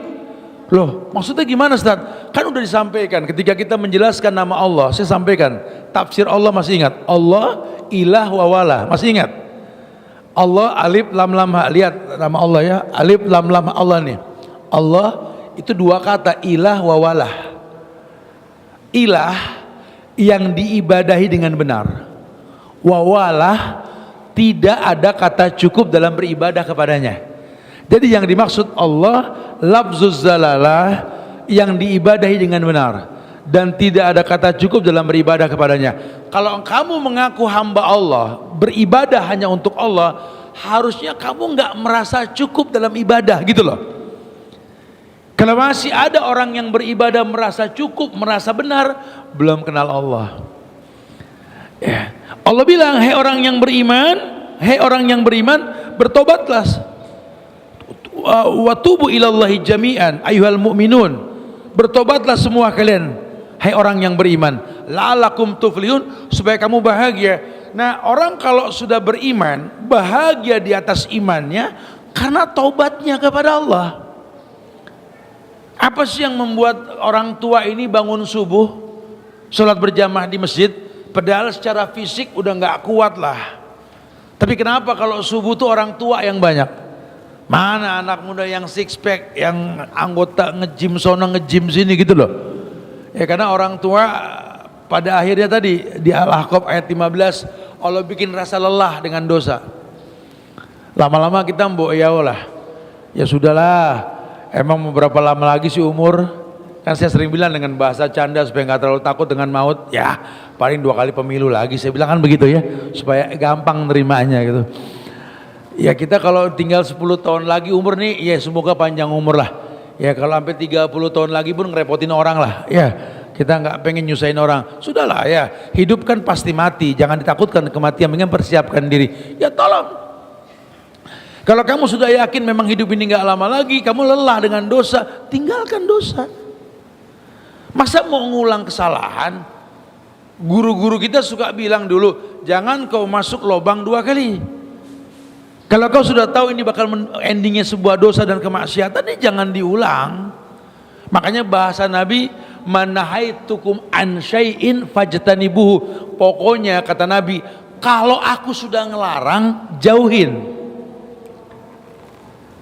Loh, maksudnya gimana Ustaz? Kan udah disampaikan ketika kita menjelaskan nama Allah. Saya sampaikan tafsir Allah, masih ingat? Allah ilah wa wala, masih ingat? Allah alif lam lam ha. Lihat nama Allah ya, alif lam lam Allah nih. Allah itu dua kata, ilah wa walah. Ilah yang diibadahi dengan benar. Wawalah, tidak ada kata cukup dalam beribadah kepadanya. Jadi yang dimaksud Allah lafzuz zalalah, yang diibadahi dengan benar, dan tidak ada kata cukup dalam beribadah kepadanya. Kalau kamu mengaku hamba Allah, beribadah hanya untuk Allah, harusnya kamu nggak merasa cukup dalam ibadah gitu loh. Kalau masih ada orang yang beribadah merasa cukup, merasa benar, belum kenal Allah. Ya. Allah bilang, hei orang yang beriman, bertobatlah. Wa tubu ilallahi jami'an ayyuhal mu'minun. Bertobatlah semua kalian, hai orang yang beriman, la'alakum tuflihun, supaya kamu bahagia. Nah, orang kalau sudah beriman, bahagia di atas imannya karena taubatnya kepada Allah. Apa sih yang membuat orang tua ini bangun subuh, sholat berjamaah di masjid, padahal secara fisik udah nggak kuat lah. Tapi kenapa kalau subuh tuh orang tua yang banyak? Mana anak muda yang six pack, yang anggota nge-gym sono nge-gym sini gitu loh. Ya karena orang tua pada akhirnya tadi di Al-Ahqaf ayat 15, Allah bikin rasa lelah dengan dosa. Lama-lama kita mbok lah. Ya sudahlah, emang beberapa lama lagi sih umur? Kan saya sering bilang dengan bahasa canda supaya nggak terlalu takut dengan maut, ya paling 2 kali pemilu lagi, saya bilang kan begitu ya, supaya gampang nerimanya gitu. Ya kita kalau tinggal 10 tahun lagi umur nih, ya semoga panjang umur lah. Ya kalau sampai 30 tahun lagi pun ngerepotin orang lah, ya kita nggak pengen nyusahin orang. Sudahlah ya, hidup kan pasti mati, jangan ditakutkan kematian, mendingan persiapkan diri. Ya tolong. Kalau kamu sudah yakin memang hidup ini nggak lama lagi, kamu lelah dengan dosa, tinggalkan dosa. Masa mau ngulang kesalahan? Guru-guru kita suka bilang dulu, jangan kau masuk lubang 2 kali. Kalau kau sudah tahu ini bakal endingnya sebuah dosa dan kemaksiatan, ini jangan diulang. Makanya bahasa Nabi, manahaitukum an syai'in fajtanibuhu. Pokoknya kata Nabi, kalau aku sudah ngelarang, jauhin.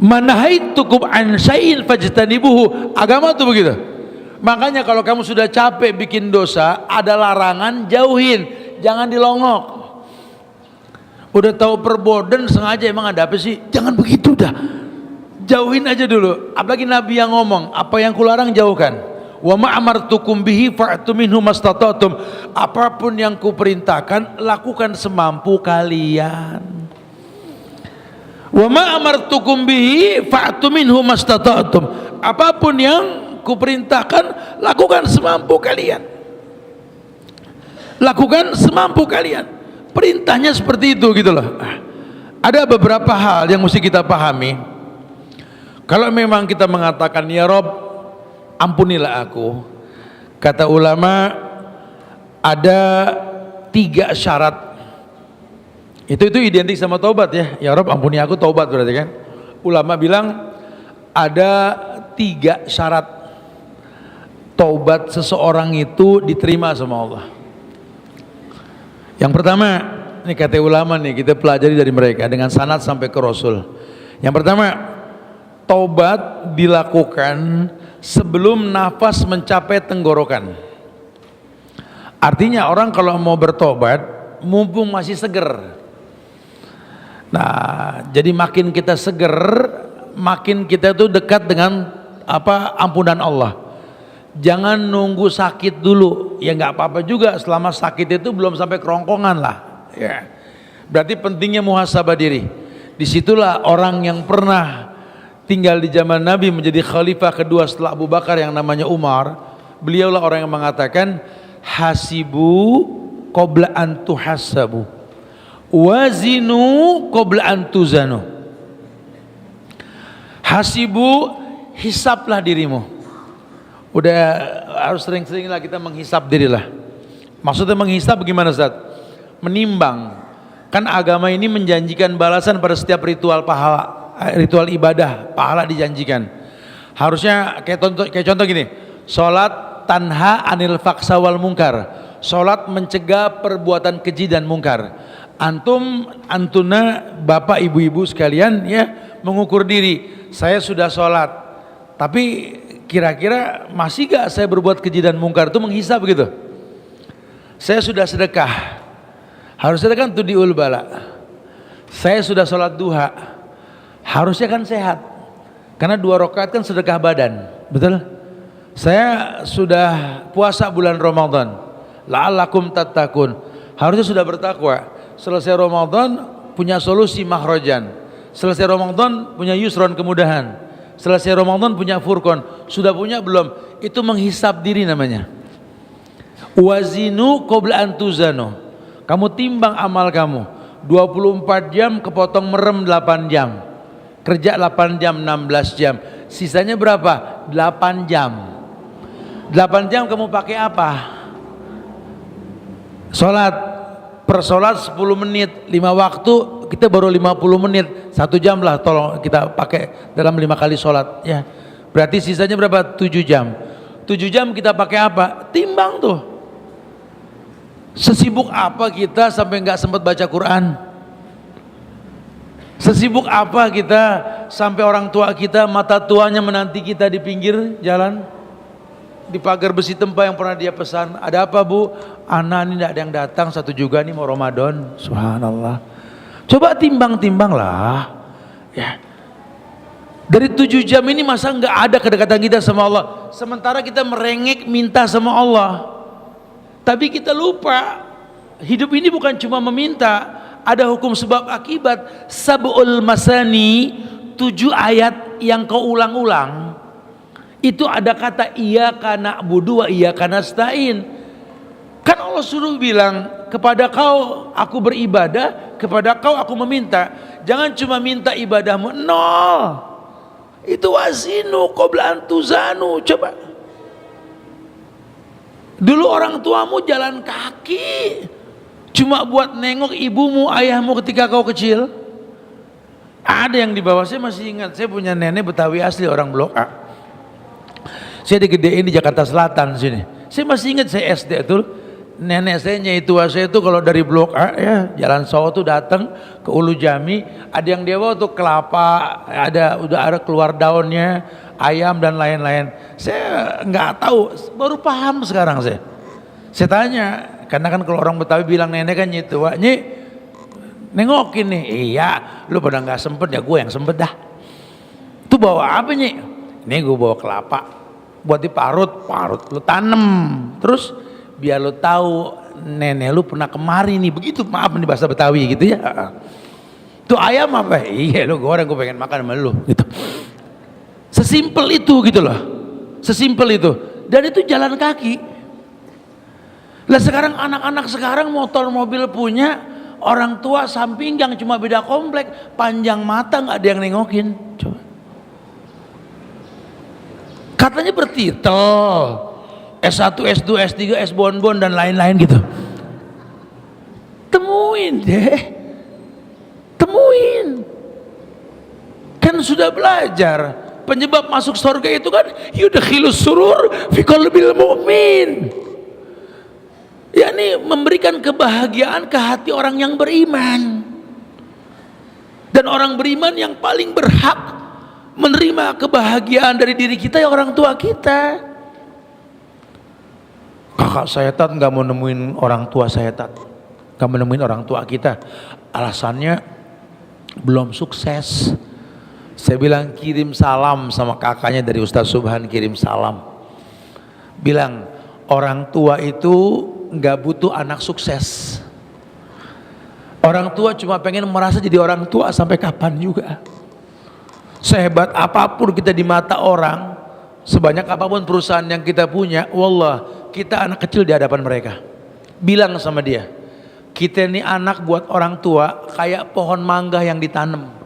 Manahaitukum an syai'in fajtanibuhu. Agama tuh begitu. Makanya kalau kamu sudah capek bikin dosa, ada larangan, jauhin, jangan dilongok. Udah tahu perboden sengaja, emang ada apa sih? Jangan begitu dah, jauhin aja dulu. Apalagi Nabi yang ngomong, apa yang kularang jauhkan. Wa ma amartukum bihi fa'tu minhu mastata'tum. Apapun yang kuperintahkan, lakukan semampu kalian. Wa ma amartukum bihi fa'tu minhu mastata'tum. Apapun yang kuperintahkan, lakukan semampu kalian. Lakukan semampu kalian. Perintahnya seperti itu gitu loh. Ada beberapa hal yang mesti kita pahami. Kalau memang kita mengatakan ya Rob, ampunilah aku, kata ulama ada 3 syarat. Itu identik sama taubat ya. Ya Rob, ampuni aku, taubat berarti kan. Ulama bilang ada 3 syarat taubat seseorang itu diterima sama Allah. Yang pertama, ini kata ulama nih, kita pelajari dari mereka dengan sanad sampai ke Rasul. Yang pertama, taubat dilakukan sebelum nafas mencapai tenggorokan. Artinya orang kalau mau bertobat mumpung masih seger. Nah, jadi makin kita seger, makin kita itu dekat dengan ampunan Allah. Jangan nunggu sakit dulu, ya nggak apa-apa juga selama sakit itu belum sampai kerongkongan lah. Ya. Berarti pentingnya muhasabah diri. Disitulah orang yang pernah tinggal di zaman Nabi menjadi khalifah kedua setelah Abu Bakar yang namanya Umar. Beliaulah orang yang mengatakan hasibu qabla an tuhasabu, wazinu qabla an tuzanu. Hasibu, hisablah dirimu. Udah harus sering-seringlah kita menghisap diri lah. Maksudnya menghisap bagaimana Ustaz? Menimbang. Kan agama ini menjanjikan balasan pada setiap ritual pahala, ritual ibadah, pahala dijanjikan. Harusnya kayak contoh gini, sholat tanha anil faksa wal mungkar. Sholat mencegah perbuatan keji dan mungkar. Antuna bapak ibu-ibu sekalian ya, mengukur diri. Saya sudah sholat, tapi kira-kira masih gak saya berbuat keji dan mungkar, itu menghisap gitu. Saya sudah sedekah, harusnya kan tudiul bala. Saya sudah sholat duha, harusnya kan sehat, karena 2 rakaat kan sedekah badan, betul? Saya sudah puasa bulan Ramadan, la'allakum tattaqun, harusnya sudah bertakwa. Selesai Ramadan punya solusi makhrajan, selesai Ramadan punya yusron, kemudahan, selesai Ramadan punya furqan. Sudah punya belum? Itu menghisap diri namanya. Wazinu qabla an tuzanu. Kamu timbang amal kamu, 24 jam kepotong merem 8 jam, kerja 8 jam, 16 jam, sisanya berapa? 8 jam. 8 jam kamu pakai apa? Sholat, per sholat 10 menit, 5 waktu, kita baru 50 menit, 1 jam lah tolong kita pakai dalam 5 kali sholat ya. Berarti sisanya berapa? 7 jam. 7 jam kita pakai apa? Timbang tuh. Sesibuk apa kita sampai nggak sempat baca Quran? Sesibuk apa kita sampai orang tua kita, mata tuanya menanti kita di pinggir jalan, di pagar besi tempa yang pernah dia pesan. Ada apa bu? Anak ini tidak ada yang datang, 1 juga nih mau Ramadan. Subhanallah. Coba timbang-timbang lah ya. Dari 7 jam ini masa nggak ada kedekatan kita sama Allah, sementara kita merengek minta sama Allah. Tapi kita lupa, hidup ini bukan cuma meminta, ada hukum sebab akibat. Sab'ul masani, 7 ayat yang kau ulang-ulang, itu ada kata iyyaka na'budu wa iyyaka nasta'in. Kan Allah suruh bilang, kepada kau aku beribadah, kepada kau aku meminta. Jangan cuma minta ibadahmu, nol. Itu wazinu qabla an tuzanu. Coba dulu orang tuamu jalan kaki cuma buat nengok ibumu, ayahmu ketika kau kecil. Ada yang di bawah, saya masih ingat, saya punya nenek Betawi asli, orang Blok A. Saya digedein di Jakarta Selatan sini. Saya masih ingat, saya SD itu nenek saya, nyai tua saya itu kalau dari Blok A ya, Jalan Sawah tuh datang ke Ulu Jami, ada yang dia bawa tuh kelapa, udah ada keluar daunnya, ayam dan lain-lain. Saya nggak tahu, baru paham sekarang saya. Saya tanya, karena kan kalau orang Betawi bilang nenek kan nyai tua, "Nyi, nengokin nih." "Iya, lu pada nggak sempet ya, gue yang sempet dah." "Tuh bawa apa Nyi?" "Ini gue bawa kelapa, buat diparut, lu tanem, terus biar lu tahu nenek lu pernah kemari nih." Begitu, maaf nih bahasa Betawi gitu ya. "Tuh ayam apa?" "Iya, lu goreng, gue pengen makan sama lu." Gitu. Sesimpel itu gitu loh, sesimpel itu. Dan itu jalan kaki. Lah sekarang anak-anak sekarang motor mobil punya, orang tua sampinggang cuma beda komplek, panjang mata nggak ada yang nengokin. Coba. Katanya bertitel S1, S2, S3, S bonbon dan lain-lain gitu. Temuin deh, temuin. Kan sudah belajar. Penyebab masuk surga itu kan yudkhilus surur fi qalbil mu'min. yakni memberikan kebahagiaan ke hati orang yang beriman. Dan orang beriman yang paling berhak menerima kebahagiaan dari diri kita ya orang tua kita. Kakak saya Tat nggak mau nemuin orang tua saya Tat, nggak mau nemuin orang tua kita, alasannya belum sukses. Saya bilang kirim salam sama kakaknya dari Ustaz Subhan, kirim salam, bilang orang tua itu nggak butuh anak sukses. Orang tua cuma pengen merasa jadi orang tua sampai kapan juga. Sehebat apapun kita di mata orang, sebanyak apapun perusahaan yang kita punya, wallah kita anak kecil di hadapan mereka. Bilang sama dia, kita ini anak buat orang tua kayak pohon mangga yang ditanam.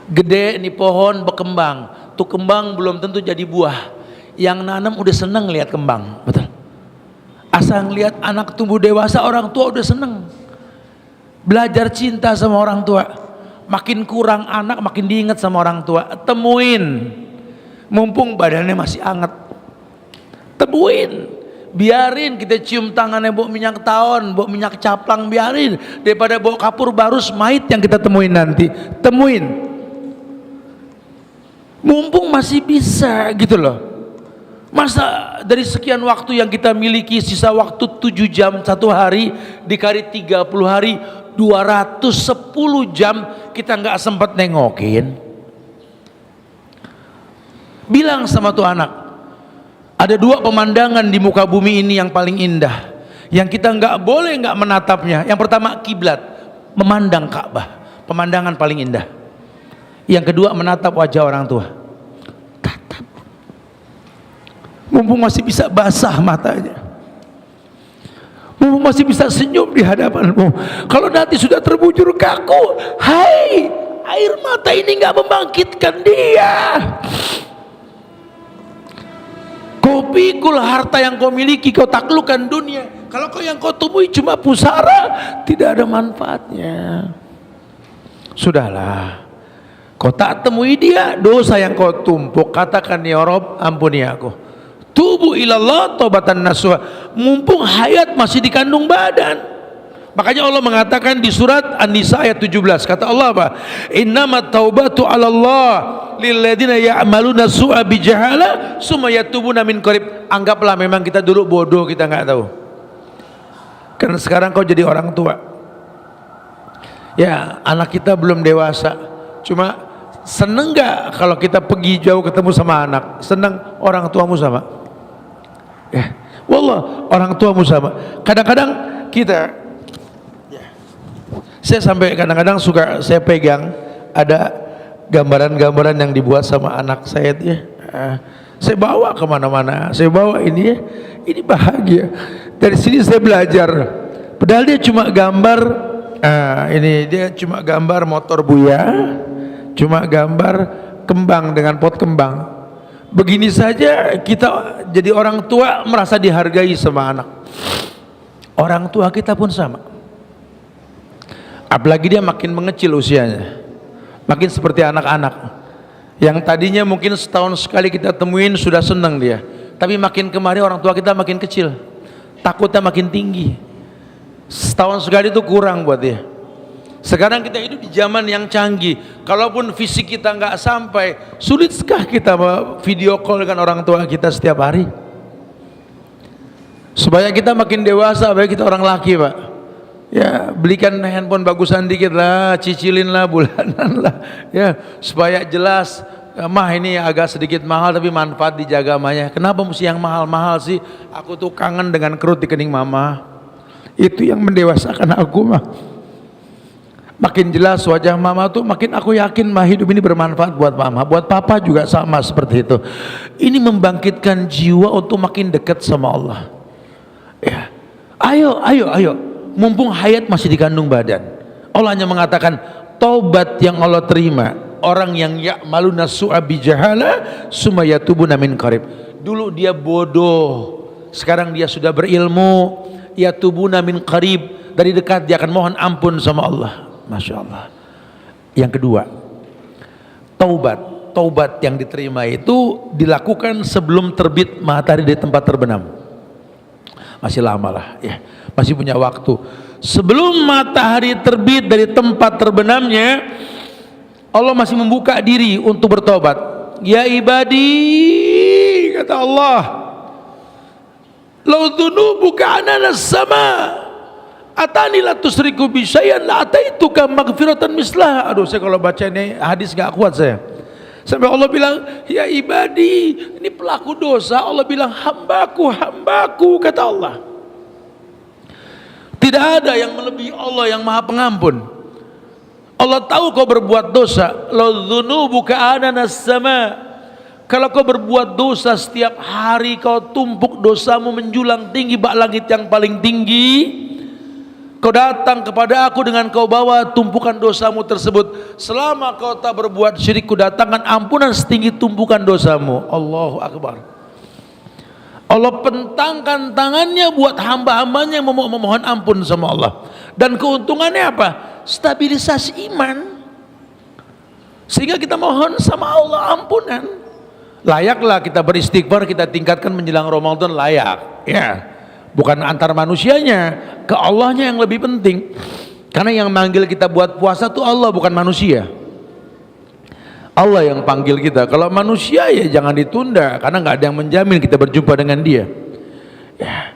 Gede nih pohon, berkembang, tuh kembang belum tentu jadi buah. Yang nanam udah seneng lihat kembang, betul. Asal ngelihat anak tumbuh dewasa, orang tua udah seneng. Belajar cinta sama orang tua. Makin kurang anak, makin diingat sama orang tua. Temuin, mumpung badannya masih hangat. Temuin, biarin kita cium tangannya bau minyak tawon, bau minyak caplang, biarin daripada bau kapur barus mait yang kita temuin nanti. Temuin, mumpung masih bisa gitu loh. Masa dari sekian waktu yang kita miliki, sisa waktu 7 jam satu hari, dikali 30 hari, 210 jam kita nggak sempat nengokin. Bilang sama tuh anak, ada 2 pemandangan di muka bumi ini yang paling indah, yang kita nggak boleh nggak menatapnya. Yang pertama kiblat, memandang Ka'bah, pemandangan paling indah. Yang kedua menatap wajah orang tua. Tatap, mumpung masih bisa basah matanya, mumpung masih bisa senyum di hadapanmu. Kalau nanti sudah terbujur kaku, hai, air mata ini nggak membangkitkan dia. Kau pikul harta yang kau miliki, kau taklukkan dunia. Kalau kau yang kau temui cuma pusara, tidak ada manfaatnya. Sudahlah, kau tak temui dia, dosa yang kau tumpuk, katakan ya Rob, ampuni aku. Tubu ilallah taubatan nasuha. Mumpung hayat masih dikandung badan. Makanya Allah mengatakan di surat An-Nisa ayat 17, kata Allah apa? Innamat taubatu 'ala Allah lilladzina ya'maluna su'a bijahala summa yatubuna min qarib. Anggaplah memang kita dulu bodoh, kita nggak tahu. Karena sekarang kau jadi orang tua. Ya, anak kita belum dewasa. Cuma seneng nggak kalau kita pergi jauh ketemu sama anak? Seneng, orang tuamu sama. Ya, wallah, orang tuamu sama. Kadang-kadang kita, saya sampai kadang-kadang suka saya pegang ada gambaran-gambaran yang dibuat sama anak saya ya. Saya bawa kemana-mana, saya bawa ini ya, ini bahagia. Dari sini saya belajar. Padahal dia cuma gambar, ini dia cuma gambar motor Buya, cuma gambar kembang dengan pot kembang. Begini saja kita jadi orang tua merasa dihargai sama anak. Orang tua kita pun sama. Apalagi dia makin mengecil usianya, makin seperti anak-anak yang tadinya mungkin setahun sekali kita temuin sudah senang dia, tapi makin kemari orang tua kita makin kecil, takutnya makin tinggi. Setahun sekali itu kurang buat dia. Sekarang kita hidup di zaman yang canggih, kalaupun fisik kita nggak sampai, sulitkah kita video call dengan orang tua kita setiap hari? Supaya kita makin dewasa, baik kita orang laki Pak, ya belikan handphone bagusan dikit lah, cicilin lah bulanan lah ya, supaya jelas. Mah ini agak sedikit mahal tapi manfaat dijaga mamanya. Kenapa mesti yang mahal-mahal sih? Aku tuh kangen dengan kerut di kening mama. Itu yang mendewasakan aku mah. Makin jelas wajah mama tuh makin aku yakin mah hidup ini bermanfaat buat mama, buat papa juga sama seperti itu. Ini membangkitkan jiwa untuk makin dekat sama Allah ya. Ayo mumpung hayat masih dikandung badan. Allah hanya mengatakan taubat yang Allah terima orang yang ya'maluna su'a bijahala summa yatubuna min qarib. Dulu dia bodoh, sekarang dia sudah berilmu. Yatubuna min qarib, dari dekat dia akan mohon ampun sama Allah. Masya Allah. Yang kedua, taubat yang diterima itu dilakukan sebelum terbit matahari dari tempat terbenam. Masih lama lah ya, masih punya waktu. Sebelum matahari terbit dari tempat terbenamnya, Allah masih membuka diri untuk bertobat. Ya ibadi, kata Allah, lau dzunubuka ananas sama atani la tusriku bi syai'an la ataituka maghfiratan mislah. Aduh, saya kalau baca ini hadis gak kuat saya. Sampai Allah bilang, ya ibadi, ini pelaku dosa. Allah bilang, hambaku, kata Allah. Tidak ada yang melebihi Allah yang maha pengampun. Allah tahu kau berbuat dosa. Lau dzunubuka ananas sama. Kalau kau berbuat dosa setiap hari, kau tumpuk dosamu menjulang tinggi bak langit yang paling tinggi. Kau datang kepada aku dengan kau bawa tumpukan dosamu tersebut. Selama kau tak berbuat syirik, ku datangkan ampunan setinggi tumpukan dosamu. Allahu Akbar. Allah pentangkan tangannya buat hamba-hambanya yang memohon ampun sama Allah. Dan keuntungannya apa? Stabilisasi iman. Sehingga kita mohon sama Allah ampunan. Layaklah kita beristighfar, kita tingkatkan menjelang Ramadan, layak ya. Bukan antar manusianya, ke Allahnya yang lebih penting. Karena yang manggil kita buat puasa itu Allah, bukan manusia. Allah yang panggil kita. Kalau manusia ya jangan ditunda, karena nggak ada yang menjamin kita berjumpa dengan dia. Ya.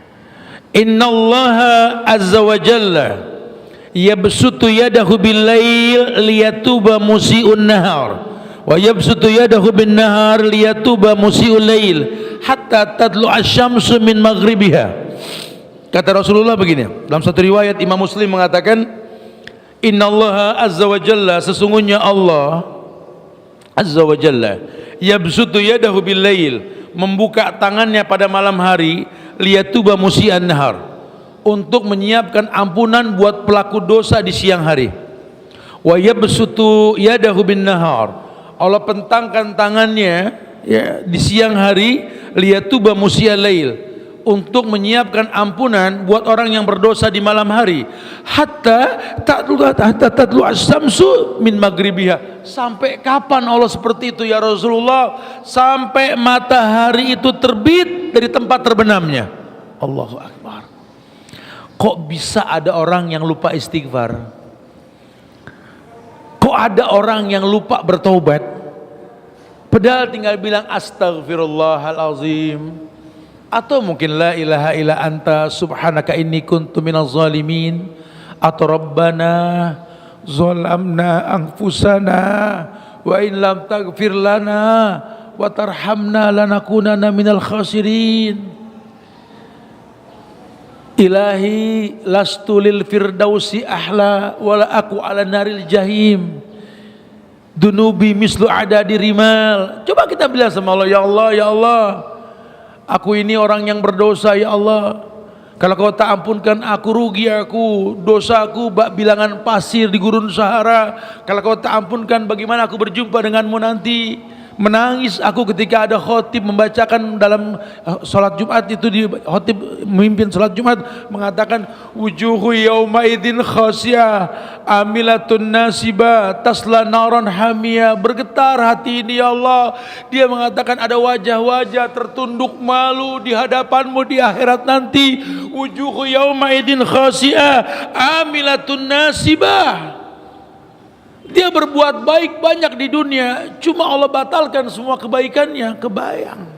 Innallaha azza wa jalla yabsutu yadahu bil lail liyatuba musii'un nahar wa yabsutu yadahu bin nahar liyatuba musii'ul lail hatta tadlu asy-syamsu min maghribiha. Kata Rasulullah begini, dalam satu riwayat Imam Muslim mengatakan, innallaha azza wa jalla, sesungguhnya Allah azza wa jalla yabsutu yadahu bil lail, membuka tangannya pada malam hari, liyatuba musii'an nahar, untuk menyiapkan ampunan buat pelaku dosa di siang hari. Wa yabsutu yadahu bin nahar, Allah pentangkan tangannya ya di siang hari, liyatuba musii'al lail, untuk menyiapkan ampunan buat orang yang berdosa di malam hari. Hatta tatlu asy-syamsu min maghribiha. Sampai kapan Allah seperti itu ya Rasulullah? Sampai matahari itu terbit dari tempat terbenamnya. Allahu Akbar. Kok bisa ada orang yang lupa istighfar? Kok ada orang yang lupa bertaubat? Padahal tinggal bilang astaghfirullahalazim, atau mungkin la ilaha illa anta subhanaka inni kuntu minaz zalimin, atau rabbana zalamna anfusana wa in lam taghfir lana wa tarhamna lanakunanna minal khasirin. Ilahi lastu lil firdausi ahla wala aku ala naril jahim, dunubi mislu adadi rimal. Coba kita bilang sama Allah, ya Allah, ya Allah, aku ini orang yang berdosa ya Allah. Kalau kau tak ampunkan aku, rugi aku, dosaku bak bilangan pasir di gurun Sahara. Kalau kau tak ampunkan, bagaimana aku berjumpa denganmu nanti? Menangis aku ketika ada khotib membacakan dalam salat Jumat itu, di khotib memimpin salat Jumat mengatakan, wujuhu yauma idzin khasiyah amilatun nasibah tasla naran hamiyah. Bergetar hati ini ya Allah. Dia mengatakan ada wajah-wajah tertunduk malu di hadapanmu di akhirat nanti. Wujuhu yauma idzin khasiyah amilatun nasibah. Dia berbuat baik banyak di dunia, cuma Allah batalkan semua kebaikannya. Kebayang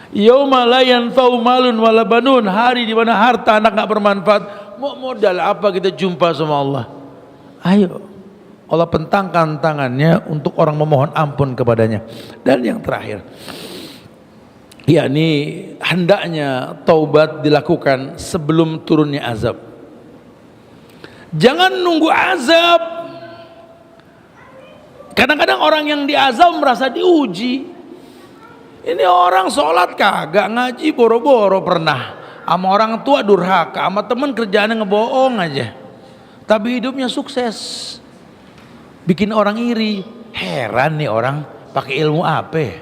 yauma la yanfa'u malun wala banun, hari di mana harta anak enggak bermanfaat. Mau modal apa kita jumpa sama Allah? Ayo, Allah pentangkan tangannya untuk orang memohon ampun kepadanya. Dan yang terakhir, yakni hendaknya taubat dilakukan sebelum turunnya azab. Jangan nunggu azab. Kadang-kadang orang yang diazab merasa diuji. Ini orang sholat kagak, ngaji boro-boro pernah, sama orang tua durhaka, sama temen kerjaannya ngebohong aja, tapi hidupnya sukses, bikin orang iri. Heran nih orang pakai ilmu apa?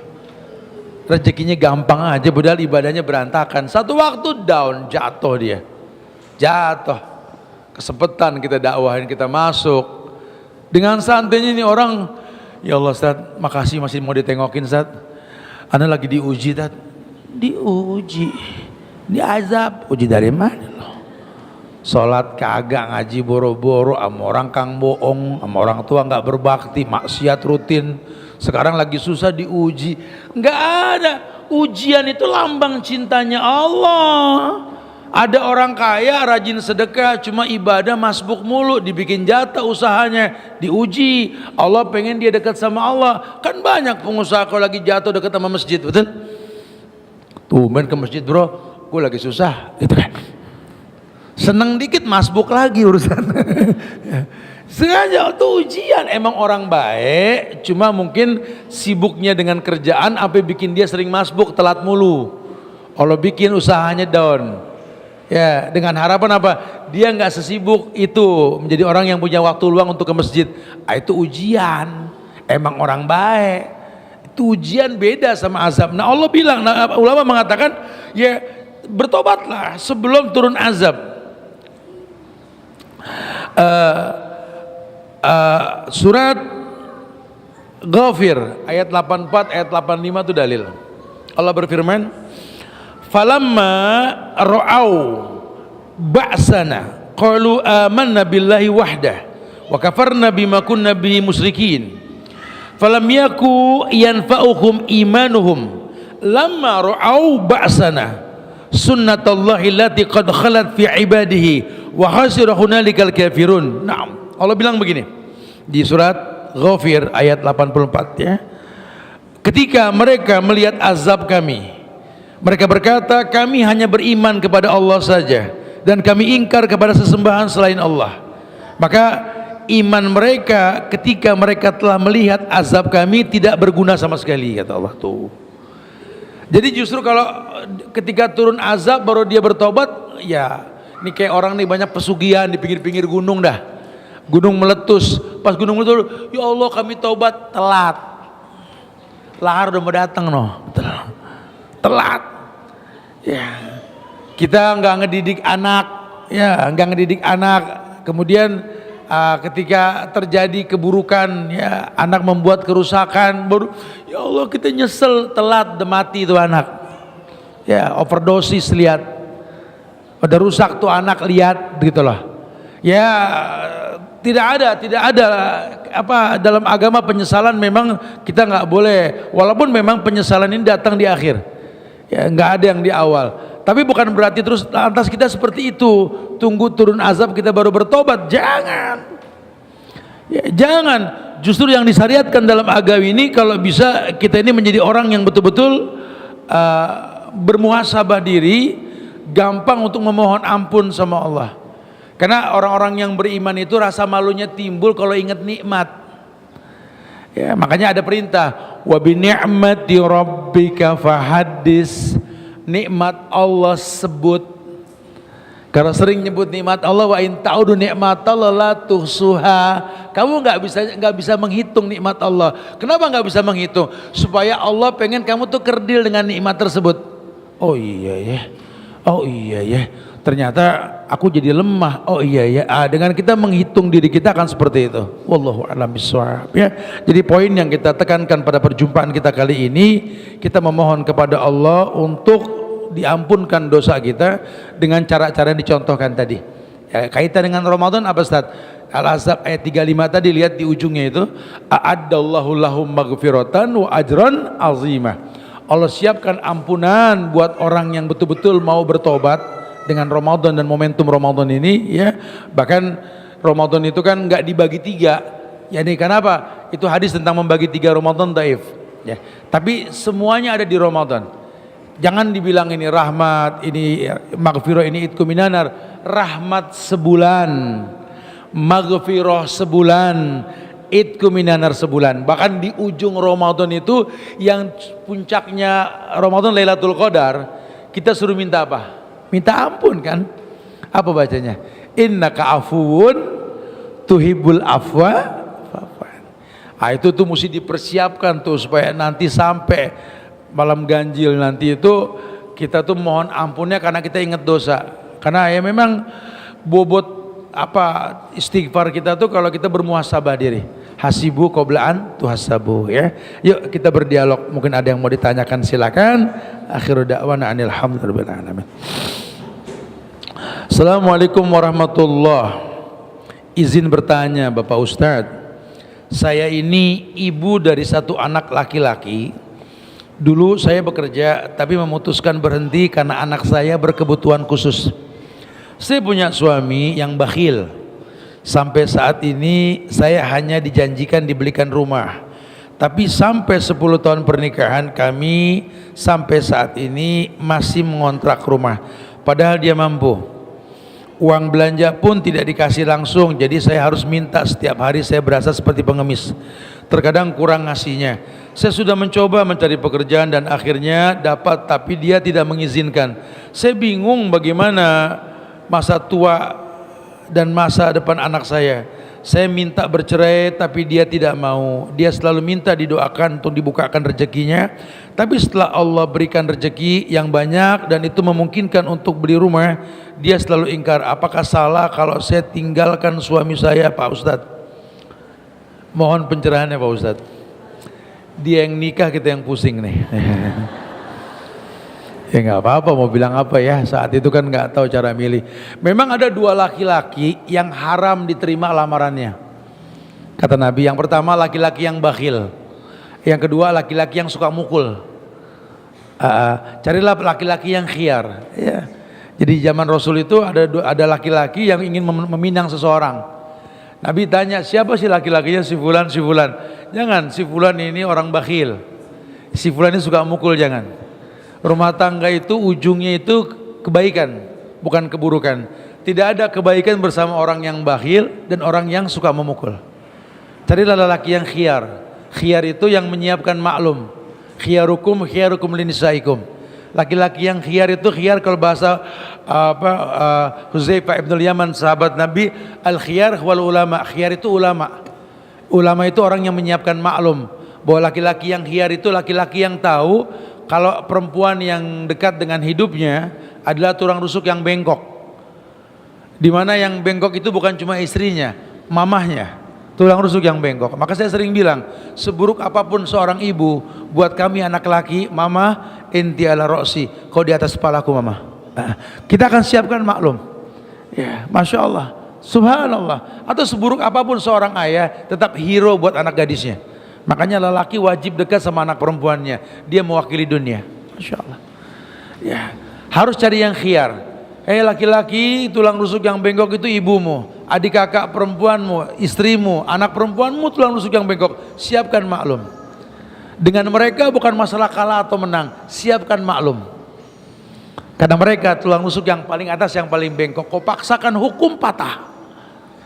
Rezekinya gampang aja, padahal ibadahnya berantakan. Satu waktu down, jatuh dia, jatuh. Kesempatan kita dakwahin, kita masuk dengan santainya nih orang. Ya Allah Ustaz, makasih masih mau ditengokin Ustaz. Ana lagi diuji Ustaz. Diuji, diazab. Uji dari mana loh? Sholat kagak, ngaji boro-boro, sama orang kang bohong, sama orang tua nggak berbakti, maksiat rutin. Sekarang lagi susah diuji. Nggak ada. Ujian itu lambang cintanya Allah. Ada orang kaya rajin sedekah, cuma ibadah masbuk mulu, dibikin jatah usahanya, diuji. Allah pengen dia dekat sama Allah. Kan banyak pengusaha kalau lagi jatuh dekat sama masjid, betul? Tuh main ke masjid bro, gue lagi susah, gitu kan. Seneng dikit masbuk lagi urusan. Sengaja tuh ujian. Emang orang baik, cuma mungkin sibuknya dengan kerjaan apa bikin dia sering masbuk, telat mulu. Allah bikin usahanya down. Ya, dengan harapan apa? Dia nggak sesibuk itu menjadi orang yang punya waktu luang untuk ke masjid. Itu ujian. Emang orang baik. Itu ujian, beda sama azab. Nah Allah bilang, ulama mengatakan, ya bertobatlah sebelum turun azab. Surat Ghafir ayat 84 ayat 85 itu dalil. Allah berfirman, falamma ra'au ba'sana qalu amanna billahi wahdah wa kafarna bima kunna bihi musyrikin falam yaku yanfa'uhum imanuhum lamma ra'au ba'sana sunnatullahi allati qad khalat fi ibadihi wa khasira hunalikal kafirun. Naam, Allah bilang begini di surat Ghafir ayat 84 ya. Ketika mereka melihat azab kami, mereka berkata, kami hanya beriman kepada Allah saja dan kami ingkar kepada sesembahan selain Allah. Maka iman mereka ketika mereka telah melihat azab kami tidak berguna sama sekali, kata Allah tuh. Jadi justru kalau ketika turun azab baru dia bertobat, ya ini kayak orang nih banyak pesugihan di pinggir-pinggir gunung dah. Gunung meletus, pas gunung meletus, ya Allah kami tobat, telat. Lahar udah mau datang noh, telat. Ya, kita nggak ngedidik anak, ya nggak ngedidik anak. Kemudian ketika terjadi keburukan, ya anak membuat kerusakan, baru ya Allah kita nyesel, telat, udah mati itu anak. Ya overdosis, lihat, udah rusak tuh anak, lihat gitulah. Ya tidak ada apa dalam agama penyesalan, memang kita nggak boleh, walaupun memang penyesalan ini datang di akhir, ya nggak ada yang di awal. Tapi bukan berarti terus lantas kita seperti itu, tunggu turun azab kita baru bertobat. Jangan, ya, jangan. Justru yang disyariatkan dalam agama ini, kalau bisa kita ini menjadi orang yang betul-betul bermuhasabah diri, gampang untuk memohon ampun sama Allah. Karena orang-orang yang beriman itu rasa malunya timbul kalau ingat nikmat. Ya, makanya ada perintah, wa bi ni'mati rabbika fahaddis. Nikmat Allah sebut. Karena sering nyebut nikmat Allah, wa in ta'udu ni'matallahi la tuhsuha. Kamu nggak bisa menghitung nikmat Allah. Kenapa nggak bisa menghitung? Supaya Allah pengen kamu tuh kerdil dengan nikmat tersebut. Oh iya ya. Oh iya ya. Ternyata aku jadi lemah. Oh iya ya. Dengan kita menghitung diri kita akan seperti itu. Wallahu a'lam bishawab ya. Jadi poin yang kita tekankan pada perjumpaan kita kali ini, kita memohon kepada Allah untuk diampunkan dosa kita dengan cara-cara yang dicontohkan tadi. Ya, kaitan dengan Ramadan apa Ustaz? Al-Ahzab ayat 35 tadi, lihat di ujungnya itu, a'addallahu lahum maghfiratan wa ajran azimah. Allah siapkan ampunan buat orang yang betul-betul mau bertobat dengan Ramadan dan momentum Ramadan ini ya. Bahkan Ramadan itu kan nggak dibagi tiga, ya nih kenapa? Itu hadis tentang membagi tiga Ramadan dhaif ya. Tapi semuanya ada di Ramadan. Jangan dibilang ini rahmat, ini maghfirah, ini itqu minanar. Rahmat sebulan, maghfirah sebulan, itqu minanar sebulan. Bahkan di ujung Ramadan itu yang puncaknya Ramadan Lailatul Qadar, kita suruh minta apa? Minta ampun kan? Apa bacanya? Innaka afuwun tuhibbul afwa fa'fan. Itu tuh mesti dipersiapkan tuh supaya nanti sampai malam ganjil nanti itu kita tuh mohon ampunnya karena kita ingat dosa. Karena ya memang bobot apa istighfar kita tuh kalau kita bermuhasabah diri. Hasibu qoblaan tuhasabu ya. Yuk kita berdialog. Mungkin ada yang mau ditanyakan, silakan. Akhiru da'wana anil hamdulillahirabbil alamin. Assalamualaikum warahmatullahi. Izin bertanya Bapak Ustadz, saya ini ibu dari satu anak laki-laki. Dulu saya bekerja tapi memutuskan berhenti karena anak saya berkebutuhan khusus. Saya punya suami yang bakhil. Sampai saat ini saya hanya dijanjikan dibelikan rumah. Tapi sampai 10 tahun pernikahan kami sampai saat ini masih mengontrak rumah. Padahal dia mampu. Uang belanja pun tidak dikasih langsung, jadi saya harus minta setiap hari. Saya berasa seperti pengemis. Terkadang kurang ngasihnya. Saya sudah mencoba mencari pekerjaan dan akhirnya dapat, tapi dia tidak mengizinkan. Saya bingung bagaimana masa tua dan masa depan anak saya. Saya minta bercerai tapi dia tidak mau. Dia selalu minta didoakan untuk dibukakan rezekinya. Tapi setelah Allah berikan rezeki yang banyak dan itu memungkinkan untuk beli rumah, dia selalu ingkar. Apakah salah kalau saya tinggalkan suami saya Pak Ustadz? Mohon pencerahannya Pak Ustadz. Dia yang nikah, kita yang pusing nih. Ya nggak apa-apa, mau bilang apa ya, saat itu kan nggak tahu cara milih. Memang ada dua laki-laki yang haram diterima lamarannya. Kata Nabi, yang pertama laki-laki yang bakhil. Yang kedua, laki-laki yang suka mukul. Carilah laki-laki yang khiar. Ya. Jadi zaman Rasul itu ada laki-laki yang ingin meminang seseorang. Nabi tanya, siapa sih laki-lakinya? Si fulan, si fulan. Jangan, si fulan ini orang bakhil. Si fulan ini suka mukul, jangan. Rumah tangga itu ujungnya itu kebaikan, bukan keburukan. Tidak ada kebaikan bersama orang yang bakhil dan orang yang suka memukul. Carilah lelaki yang khiar. Khiyar itu yang menyiapkan maklum. Khiyarukum khiyarukum linisaikum. Laki-laki yang khiyar itu, khiyar kalau bahasa Hudzaifah ibn Yaman sahabat Nabi, al khiyar wal ulama. Khiyar itu ulama. Ulama itu orang yang menyiapkan maklum bahwa laki-laki yang khiyar itu laki-laki yang tahu kalau perempuan yang dekat dengan hidupnya adalah tulang rusuk yang bengkok. Di mana yang bengkok itu bukan cuma istrinya, mamahnya. Tulang rusuk yang bengkok. Maka saya sering bilang, seburuk apapun seorang ibu, buat kami anak laki, mama inti ala roksi, kau di atas kepalaku mama. Kita akan siapkan maklum. Ya, masya Allah, subhanallah. Atau seburuk apapun seorang ayah, tetap hero buat anak gadisnya. Makanya lelaki wajib dekat sama anak perempuannya. Dia mewakili dunia. Masya Allah. Ya, harus cari yang khiar. Laki-laki tulang rusuk yang bengkok itu ibumu, adik kakak perempuanmu, istrimu, anak perempuanmu tulang rusuk yang bengkok. Siapkan maklum. Dengan mereka bukan masalah kalah atau menang, siapkan maklum. Karena mereka tulang rusuk yang paling atas, yang paling bengkok. Kau paksakan hukum patah.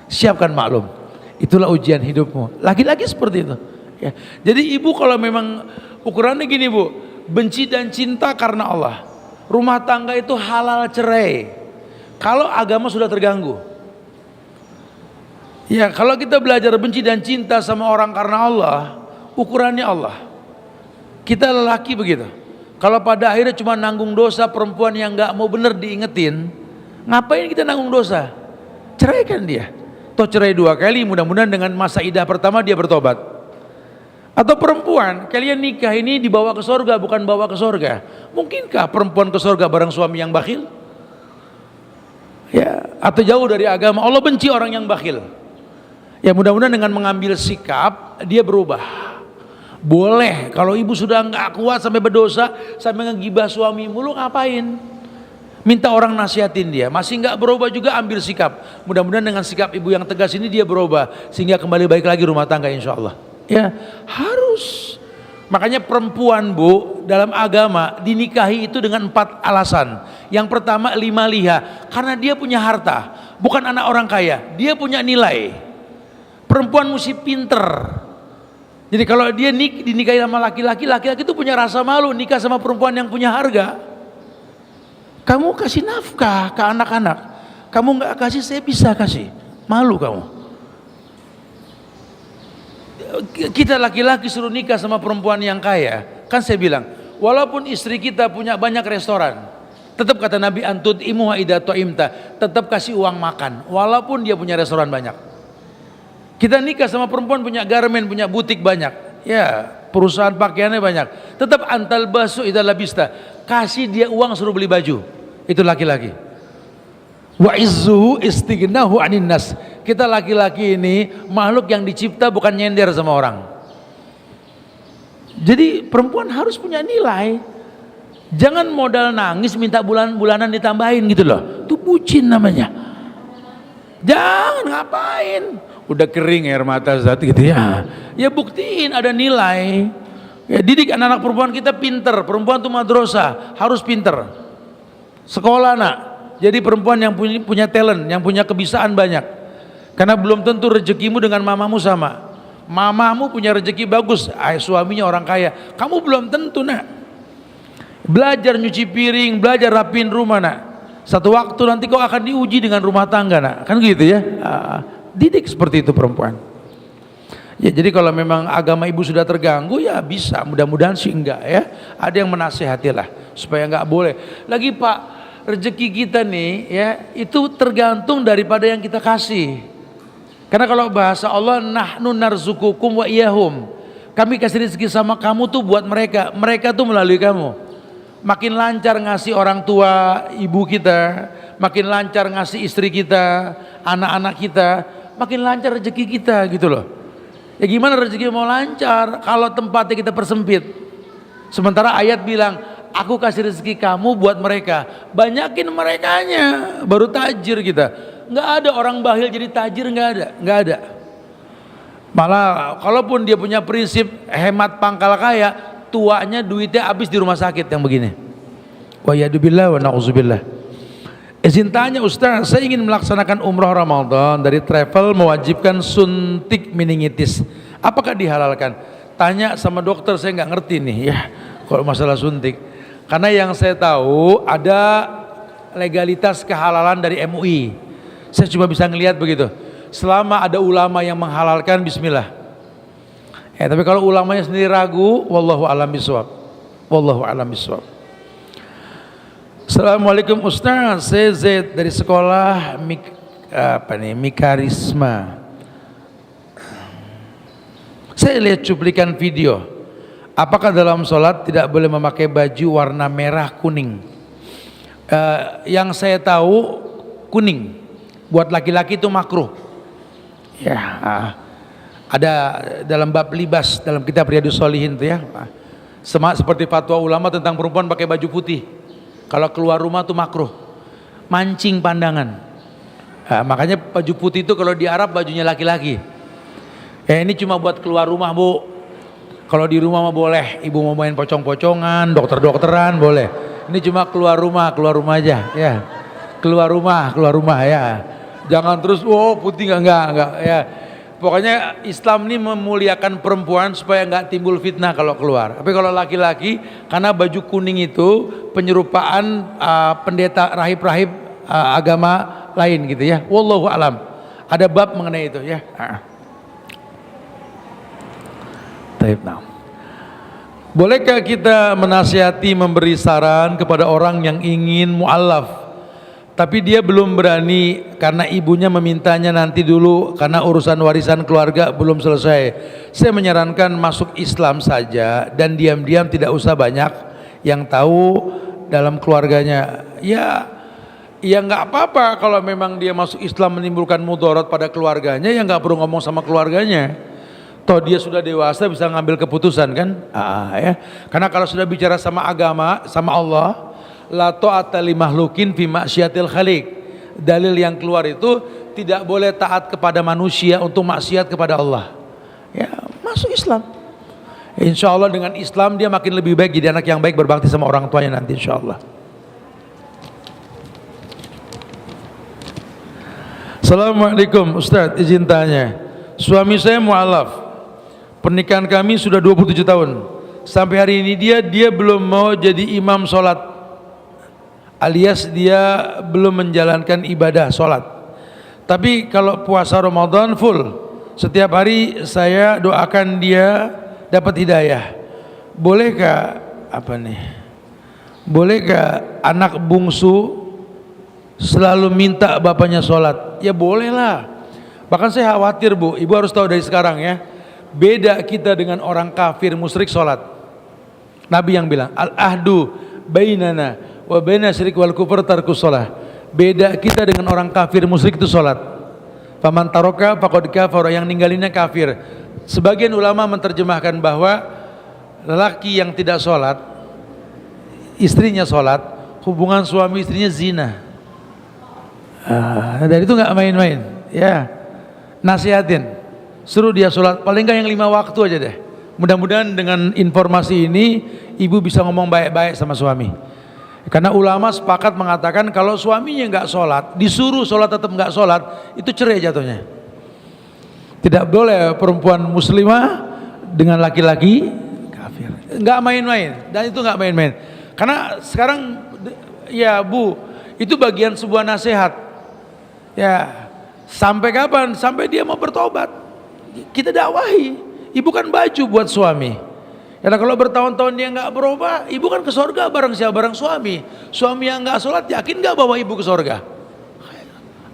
Siapkan maklum. Itulah ujian hidupmu. Laki-laki seperti itu. Ya. Jadi ibu kalau memang ukurannya gini bu, benci dan cinta karena Allah. Rumah tangga itu halal cerai kalau agama sudah terganggu. Ya, kalau kita belajar benci dan cinta sama orang karena Allah, ukurannya Allah. Kita lelaki begitu. Kalau pada akhirnya cuma nanggung dosa perempuan yang nggak mau bener diingetin, ngapain kita nanggung dosa? Ceraikan dia. Toh cerai 2 kali, mudah-mudahan dengan masa idah pertama dia bertobat. Atau perempuan, kalian nikah ini dibawa ke surga, bukan bawa ke surga. Mungkinkah perempuan ke surga bareng suami yang bakhil? Ya, atau jauh dari agama. Allah benci orang yang bakhil. Ya, mudah-mudahan dengan mengambil sikap dia berubah. Boleh, kalau ibu sudah nggak kuat sampai berdosa, sampai ngegibah suamimu, lu ngapain? Minta orang nasihatin dia. Masih nggak berubah juga, ambil sikap. Mudah-mudahan dengan sikap ibu yang tegas ini dia berubah, sehingga kembali baik lagi rumah tangga insya Allah. Ya, harus. Makanya perempuan bu, dalam agama dinikahi itu dengan 4 alasan. Yang pertama liha, karena dia punya harta, bukan anak orang kaya, dia punya nilai. Perempuan mesti pinter. Jadi kalau dia dinikahi sama laki-laki, laki-laki itu punya rasa malu nikah sama perempuan yang punya harga. Kamu kasih nafkah ke anak-anak, kamu nggak kasih, saya bisa kasih. Malu kamu. Kita laki-laki suruh nikah sama perempuan yang kaya, kan saya bilang, walaupun istri kita punya banyak restoran, tetap kata Nabi antud imuha idza ta'imta, tetap kasih uang makan walaupun dia punya restoran banyak. Kita nikah sama perempuan punya garmen, punya butik banyak, ya perusahaan pakaiannya banyak, tetap antal basu idza labista, kasih dia uang suruh beli baju. Itu laki-laki. Wa izzuhu istighnahu anin nas. Kita laki-laki ini makhluk yang dicipta bukan nyender sama orang. Jadi perempuan harus punya nilai. Jangan modal nangis minta bulanan ditambahin gitu loh. Itu bucin namanya. Jangan, ngapain? Udah kering air mata zat gitu ya. Ya buktiin ada nilai. Ya, didik anak-anak perempuan kita pinter. Perempuan tuh madrasah, harus pinter. Sekolah nak. Jadi perempuan yang punya talent, yang punya kebisaan banyak. Karena belum tentu rezekimu dengan mamamu sama. Mamamu punya rezeki bagus, suaminya orang kaya. Kamu belum tentu nak. Belajar nyuci piring, belajar rapiin rumah nak. Satu waktu nanti kau akan diuji dengan rumah tangga nak. Kan gitu ya. Didik seperti itu perempuan. Ya jadi kalau memang agama ibu sudah terganggu ya bisa. Mudah-mudahan sih enggak ya. Ada yang menasehatilah supaya enggak boleh. Lagi Pak, rezeki kita nih ya itu tergantung daripada yang kita kasih. Karena kalau bahasa Allah nahnu narzukukum wa iyahum, kami kasih rezeki sama kamu tuh buat mereka, mereka tuh melalui kamu. Makin lancar ngasih orang tua ibu kita, makin lancar ngasih istri kita, anak-anak kita, makin lancar rezeki kita gitu loh. Ya gimana rezeki mau lancar kalau tempatnya kita persempit? Sementara ayat bilang, aku kasih rezeki kamu buat mereka. Banyakin merekanya, baru tajir kita. Nggak ada orang bakhil jadi tajir, nggak ada. Malah kalaupun dia punya prinsip hemat pangkal kaya, tuanya duitnya habis di rumah sakit yang begini. Wa yadubillah wa na'udzubillah. Izin tanya Ustaz, saya ingin melaksanakan umrah Ramadan, dari travel mewajibkan suntik meningitis, apakah dihalalkan? Tanya sama dokter, saya nggak ngerti nih ya kalau masalah suntik, karena yang saya tahu ada legalitas kehalalan dari MUI. Saya cuma bisa ngelihat begitu. Selama ada ulama yang menghalalkan, bismillah. Tapi kalau ulamanya sendiri ragu, wallahu a'lam bishawab. Wallahu a'lam bishawab. Assalamualaikum Ustaz, saya Z dari sekolah Mikarisma. Saya lihat cuplikan video. Apakah dalam sholat tidak boleh memakai baju warna merah kuning? Yang saya tahu kuning buat laki-laki itu makruh. Ya, ada dalam bab libas dalam kitab Riyadhus Shalihin itu ya. Sama seperti fatwa ulama tentang perempuan pakai baju putih. Kalau keluar rumah tuh makruh, mancing pandangan. Makanya baju putih itu kalau di Arab bajunya laki-laki. Ini cuma buat keluar rumah Bu. Kalau di rumah mah boleh, ibu mau main pocong-pocongan, dokter-dokteran boleh. Ini cuma keluar rumah aja, ya. Keluar rumah ya. Jangan terus putih enggak ya. Pokoknya Islam ini memuliakan perempuan supaya nggak timbul fitnah kalau keluar. Tapi kalau laki-laki, karena baju kuning itu penyerupaan pendeta rahib-rahib agama lain gitu ya. Wallahu alam. Ada bab mengenai itu ya. Bolehkah kita menasihati, memberi saran kepada orang yang ingin mu'allaf, tapi dia belum berani karena ibunya memintanya nanti dulu karena urusan warisan keluarga belum selesai? Saya menyarankan masuk Islam saja dan diam-diam, tidak usah banyak yang tahu dalam keluarganya. Ya nggak apa-apa kalau memang dia masuk Islam menimbulkan mudarat pada keluarganya, ya nggak perlu ngomong sama keluarganya. Toh dia sudah dewasa, bisa ngambil keputusan kan? Ya. Karena kalau sudah bicara sama agama, sama Allah, la ta'ata li makhlukin fi maksiatil khaliq. Dalil yang keluar itu tidak boleh taat kepada manusia untuk maksiat kepada Allah. Ya, masuk Islam. Insya Allah dengan Islam dia makin lebih baik, jadi anak yang baik, berbakti sama orang tuanya nanti insya Allah. Assalamualaikum Ustaz, izin tanya. Suami saya mu'alaf. Pernikahan kami sudah 27 tahun. Sampai hari ini dia belum mau jadi imam sholat, alias dia belum menjalankan ibadah sholat. Tapi kalau puasa Ramadan full, setiap hari saya doakan dia dapat hidayah. Bolehkah bolehkah anak bungsu selalu minta bapaknya sholat? Ya bolehlah. Bahkan saya khawatir Bu, ibu harus tahu dari sekarang ya, beda kita dengan orang kafir musyrik sholat. Nabi yang bilang, al-ahdu bainana wa baina syirik wal kufur tarkus sholah. Beda kita dengan orang kafir musyrik itu sholat. Faman taroka faqad kafara, yang ninggalinnya kafir. Sebagian ulama menerjemahkan bahwa lelaki yang tidak sholat, istrinya sholat, hubungan suami istrinya zina. Dan itu nggak main-main ya. Nasihatin, suruh dia sholat paling nggak yang 5 waktu aja deh. Mudah-mudahan dengan informasi ini ibu bisa ngomong baik-baik sama suami. Karena ulama sepakat mengatakan kalau suaminya nggak sholat, disuruh sholat tetap nggak sholat, itu cerai jatuhnya. Tidak boleh perempuan muslimah dengan laki-laki kafir. Nggak main-main, dan itu nggak main-main. Karena sekarang ya Bu, itu bagian sebuah nasihat. Ya, sampai kapan? Sampai dia mau bertobat. Kita dakwahi. Ibu kan baju buat suami. Karena kalau bertahun-tahun dia nggak berubah, ibu kan ke surga bareng siapa? Bareng suami. Suami yang nggak sholat, yakin nggak bawa ibu ke surga?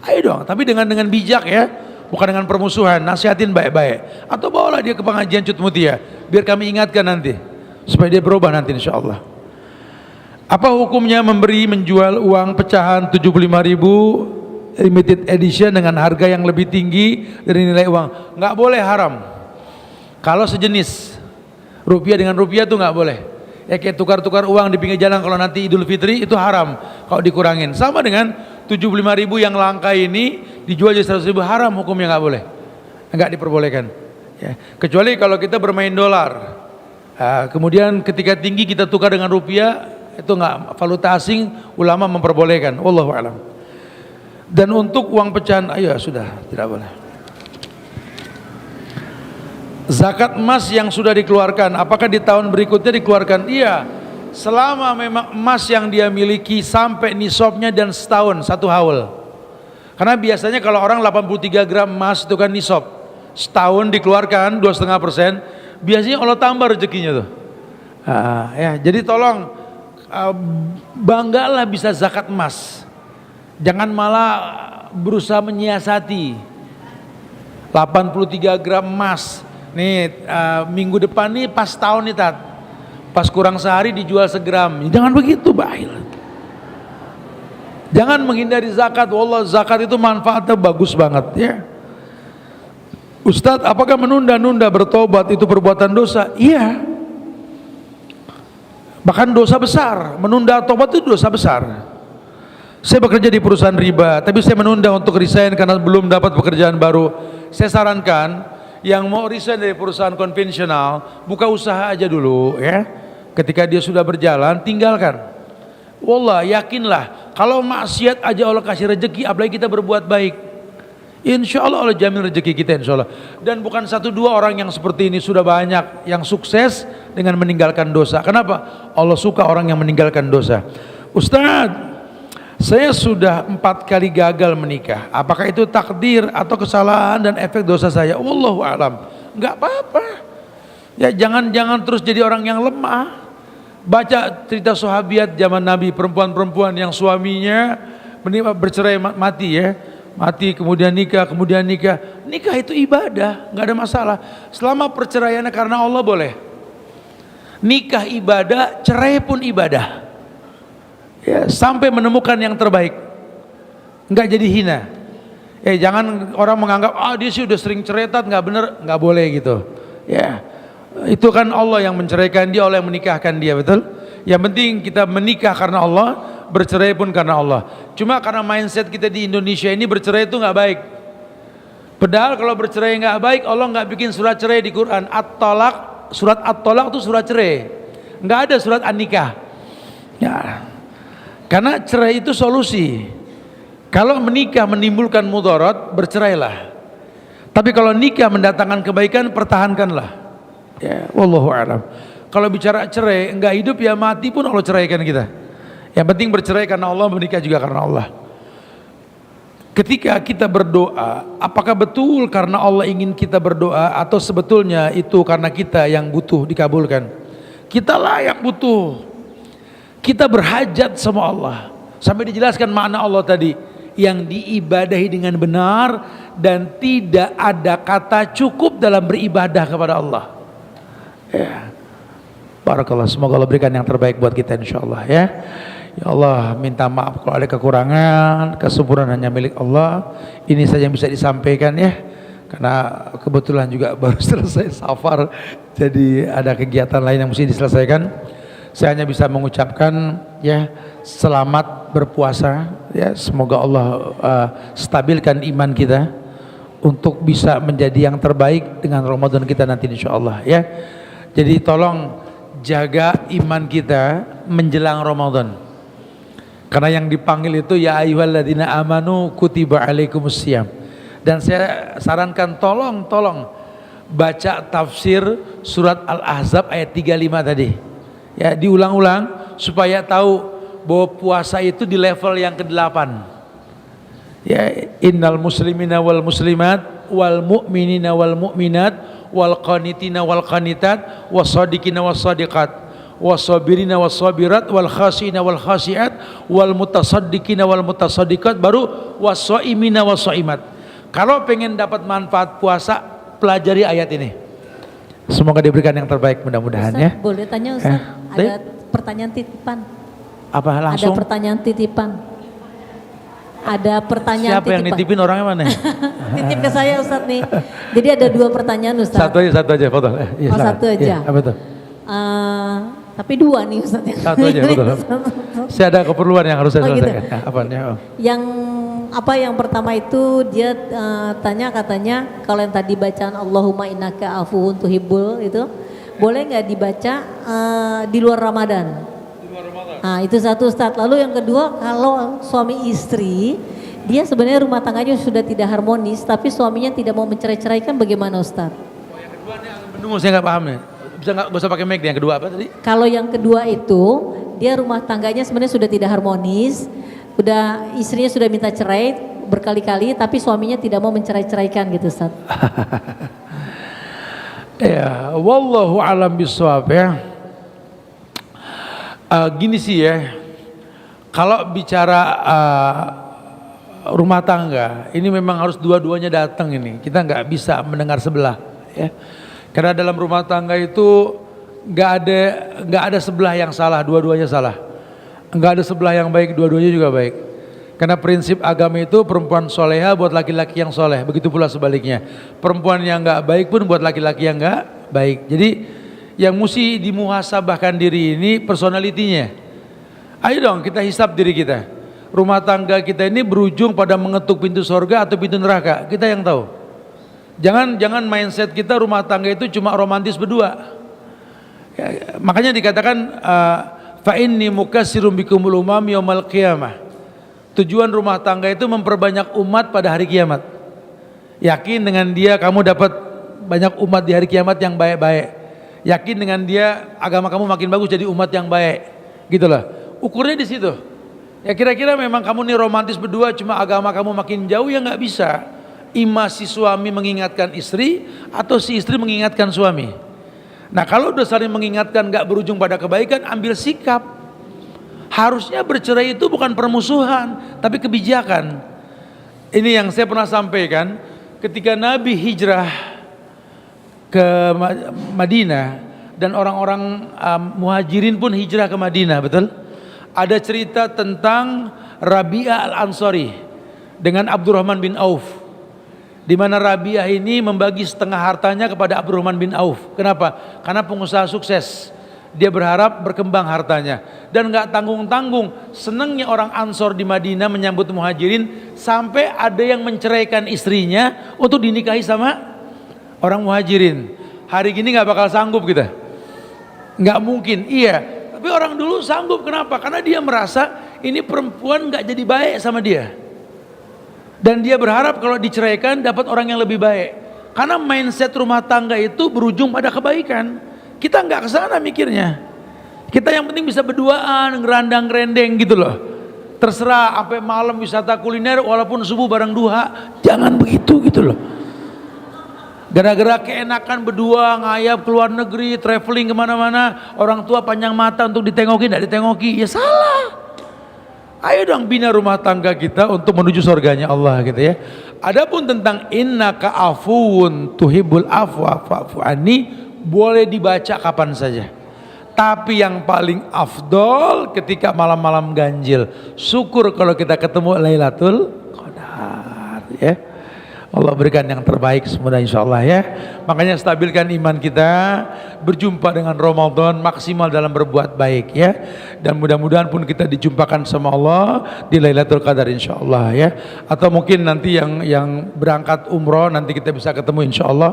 Ayo dong, tapi dengan bijak ya, bukan dengan permusuhan. Nasihatin baik-baik. Atau bawalah dia ke pengajian Cut Mutia, biar kami ingatkan nanti, supaya dia berubah nanti insya Allah. Apa hukumnya menjual uang pecahan 75.000 limited edition dengan harga yang lebih tinggi dari nilai uang? Nggak boleh, haram. Kalau sejenis rupiah dengan rupiah tuh nggak boleh. Ya kayak tukar-tukar uang di pinggir jalan kalau nanti Idul Fitri itu haram kalau dikurangin. Sama dengan 75.000 yang langka ini dijual jadi 100.000, haram hukumnya, nggak boleh, nggak diperbolehkan. Ya, kecuali kalau kita bermain dolar. Kemudian ketika tinggi kita tukar dengan rupiah, itu nggak, valuta asing, ulama memperbolehkan. Wallahu a'lam. Dan untuk uang pecahan, ayo sudah tidak boleh. Zakat emas yang sudah dikeluarkan, apakah di tahun berikutnya dikeluarkan? Iya, selama memang emas yang dia miliki sampai nisabnya dan setahun, 1 haul. Karena biasanya kalau orang 83 gram emas itu kan nisab, setahun dikeluarkan 2,5%, biasanya Allah tambah rezekinya tuh. Ya, jadi tolong banggalah bisa zakat emas, jangan malah berusaha menyiasati. 83 gram emas nih, minggu depan nih pas tahun nih Tat, pas kurang sehari dijual segram. Jangan begitu, bahil. Jangan menghindari zakat. Wallah, zakat itu manfaatnya bagus banget ya. Ustadz, apakah menunda-nunda bertobat itu perbuatan dosa? Iya, bahkan dosa besar. Menunda tobat itu dosa besar. Saya bekerja di perusahaan riba, tapi saya menunda untuk resign karena belum dapat pekerjaan baru. Saya sarankan yang mau resign dari perusahaan konvensional, buka usaha aja dulu ya. Ketika dia sudah berjalan, tinggalkan. Wallah, yakinlah kalau maksiat aja Allah kasih rezeki, apalagi kita berbuat baik. Insya Allah Allah jamin rezeki kita, insya Allah. Dan bukan 1-2 orang yang seperti ini, sudah banyak yang sukses dengan meninggalkan dosa. Kenapa? Allah suka orang yang meninggalkan dosa. Ustadz, saya sudah 4 kali gagal menikah. Apakah itu takdir atau kesalahan dan efek dosa saya? Wallahu a'lam. Enggak apa-apa. Ya jangan terus jadi orang yang lemah. Baca cerita sahabiat zaman Nabi, perempuan-perempuan yang suaminya bercerai mati ya. Mati kemudian nikah, kemudian nikah. Nikah itu ibadah, nggak ada masalah. Selama perceraiannya karena Allah boleh. Nikah ibadah, cerai pun ibadah. Ya, sampai menemukan yang terbaik. Nggak jadi hina. Jangan orang menganggap dia sih udah sering cerai Tat, nggak bener, nggak boleh gitu. Ya, itu kan Allah yang menceraikan dia, Allah yang menikahkan dia, betul? Yang penting kita menikah karena Allah, bercerai pun karena Allah. Cuma karena mindset kita di Indonesia ini bercerai itu nggak baik. Padahal kalau bercerai nggak baik, Allah nggak bikin surat cerai di Quran. At-Talaq, surat At-Talaq itu surat cerai. Nggak ada surat An-Nikah. Ya, karena cerai itu solusi. Kalau menikah menimbulkan mudarat, bercerailah. Tapi kalau nikah mendatangkan kebaikan, pertahankanlah. Ya, wallahu a'lam. Kalau bicara cerai, enggak hidup ya mati pun Allah ceraikan kita. Yang penting bercerai karena Allah, menikah juga karena Allah. Ketika kita berdoa, apakah betul karena Allah ingin kita berdoa atau sebetulnya itu karena kita yang butuh dikabulkan? Kita layak butuh. Kita berhajat sama Allah. Sampai dijelaskan makna Allah tadi, yang diibadahi dengan benar dan tidak ada kata cukup dalam beribadah kepada Allah. Ya. Barakallah, semoga Allah berikan yang terbaik buat kita insyaallah ya. Ya Allah, minta maaf kalau ada kekurangan, kesempurnaan hanya milik Allah. Ini saja yang bisa disampaikan ya. Karena kebetulan juga baru selesai safar, jadi ada kegiatan lain yang mesti diselesaikan. Saya hanya bisa mengucapkan ya, selamat berpuasa ya. Semoga Allah stabilkan iman kita untuk bisa menjadi yang terbaik dengan Ramadan kita nanti insyaallah ya. Jadi tolong jaga iman kita menjelang Ramadan. Karena yang dipanggil itu ya ayyuhalladzina amanu kutiba alaikumusiyam. Dan saya sarankan tolong baca tafsir surat Al-Ahzab ayat 35 tadi. Ya, diulang-ulang supaya tahu bahwa puasa itu di level yang ke-8. Ya, innal muslimina wal muslimat wal mu'minina wal mu'minat wal qanitina wal qanitat wassadiqina wassadiqat wassabirina wassabirat wal khasina wal khasiat wal mutasaddiqina wal mutasaddiqat, baru wassaimina wassaimat. Kalau pengen dapat manfaat puasa, pelajari ayat ini. Semoga diberikan yang terbaik mudah-mudahan ya. Boleh tanya Ustaz? Ada pertanyaan titipan. Apa langsung? Ada pertanyaan titipan. ada pertanyaan. Siapa yang nitipin orangnya mana? Titip ke saya Ustadz nih. Jadi ada 2 pertanyaan Ustadz. Satu aja, betul. Ya, oh, satu aja. Ya, apa tuh? Tapi 2 nih Ustadz. Satu aja, betul. Saya ada keperluan yang harus saya selesaikan. Gitu. Apanya? Yang pertama itu dia tanya, katanya kalau yang tadi bacaan Allahumma innaka afuwun tuhibbul itu boleh nggak dibaca di luar Ramadan? Nah, itu satu Ustadz. Lalu yang kedua, kalau suami istri dia sebenarnya rumah tangganya sudah tidak harmonis tapi suaminya tidak mau mencerai-ceraikan, bagaimana Ustadz? Oh, yang kedua nih agak bendung, saya nggak paham nih. Bisa nggak usah pakai mic. Yang kedua apa tadi? Kalau yang kedua itu dia rumah tangganya sebenarnya sudah tidak harmonis, udah istrinya sudah minta cerai berkali-kali tapi suaminya tidak mau mencerai-ceraikan gitu Ustadz. Ya, wallahu alam bisawab ya. Gini sih ya, kalau bicara rumah tangga ini memang harus dua-duanya datang ini. Kita nggak bisa mendengar sebelah ya. Karena dalam rumah tangga itu nggak ada sebelah yang salah, dua-duanya salah. Nggak ada sebelah yang baik, dua-duanya juga baik. Karena prinsip agama itu perempuan soleha buat laki-laki yang soleh, begitu pula sebaliknya. Perempuan yang nggak baik pun buat laki-laki yang nggak baik. Jadi yang mesti dimuhasabahkan diri ini personalitinya. Ayo dong kita hisab diri kita. Rumah tangga kita ini berujung pada mengetuk pintu surga atau pintu neraka, kita yang tahu. Jangan mindset kita rumah tangga itu cuma romantis berdua. Ya, makanya dikatakan fa inni mukatsirun bikumul umam yaumal qiyamah. Tujuan rumah tangga itu memperbanyak umat pada hari kiamat. Yakin dengan dia kamu dapat banyak umat di hari kiamat yang baik-baik. Yakin dengan dia agama kamu makin bagus jadi umat yang baik. Gitulah. Ukurnya di situ. Ya kira-kira memang kamu nih romantis berdua cuma agama kamu makin jauh, ya nggak bisa. Ima si suami mengingatkan istri atau si istri mengingatkan suami. Nah kalau udah saling mengingatkan nggak berujung pada kebaikan, ambil sikap. Harusnya bercerai itu bukan permusuhan tapi kebijakan. Ini yang saya pernah sampaikan ketika Nabi hijrah ke Madinah dan orang-orang muhajirin pun hijrah ke Madinah, betul? Ada cerita tentang Rabi'ah al-Ansari dengan Abdurrahman bin Auf, di mana Rabi'ah ini membagi setengah hartanya kepada Abdurrahman bin Auf. Kenapa? Karena pengusaha sukses, dia berharap berkembang hartanya dan nggak tanggung-tanggung. Senangnya orang Ansor di Madinah menyambut muhajirin sampai ada yang menceraikan istrinya untuk dinikahi sama orang muhajirin. Hari gini nggak bakal sanggup kita, nggak mungkin. Iya, tapi orang dulu sanggup. Kenapa? Karena dia merasa ini perempuan nggak jadi baik sama dia, dan dia berharap kalau diceraikan dapat orang yang lebih baik. Karena mindset rumah tangga itu berujung pada kebaikan. Kita nggak kesana mikirnya. Kita yang penting bisa berduaan, ngerandang-ngerendeng gitu loh. Terserah sampai malam wisata kuliner walaupun subuh bareng duha. Jangan begitu gitu loh. Gara-gara keenakan berdua ngayap keluar negeri, traveling kemana-mana, orang tua panjang mata untuk ditengoki, tidak ditengoki, ya salah. Ayo dong bina rumah tangga kita untuk menuju surganya Allah gitu ya. Adapun tentang innaka afuwun tuhibbul afwa fa'fu anni, boleh dibaca kapan saja. Tapi yang paling afdol ketika malam-malam ganjil. Syukur kalau kita ketemu Lailatul Qadar ya. Allah berikan yang terbaik semoga insyaallah ya. Makanya stabilkan iman kita, berjumpa dengan Ramadan maksimal dalam berbuat baik ya. Dan mudah-mudahan pun kita dijumpakan sama Allah di Lailatul Qadar insyaallah ya. Atau mungkin nanti yang berangkat umroh nanti kita bisa ketemu insyaallah.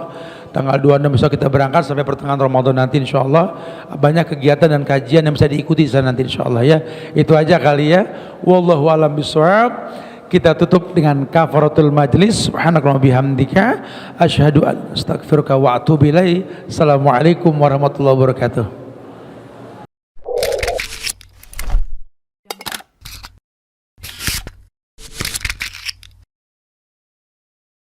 Tanggal 26 besok kita berangkat sampai pertengahan Ramadan nanti insyaallah. Banyak kegiatan dan kajian yang bisa diikuti di sana nanti insyaallah ya. Itu aja kali ya. Wallahu a'lam bishawab. Kita tutup dengan kafaratul majlis. Subhanakallahumma bihamdika asyhadu an astaghfiruka wa atubu ilaik. Assalamualaikum warahmatullahi wabarakatuh.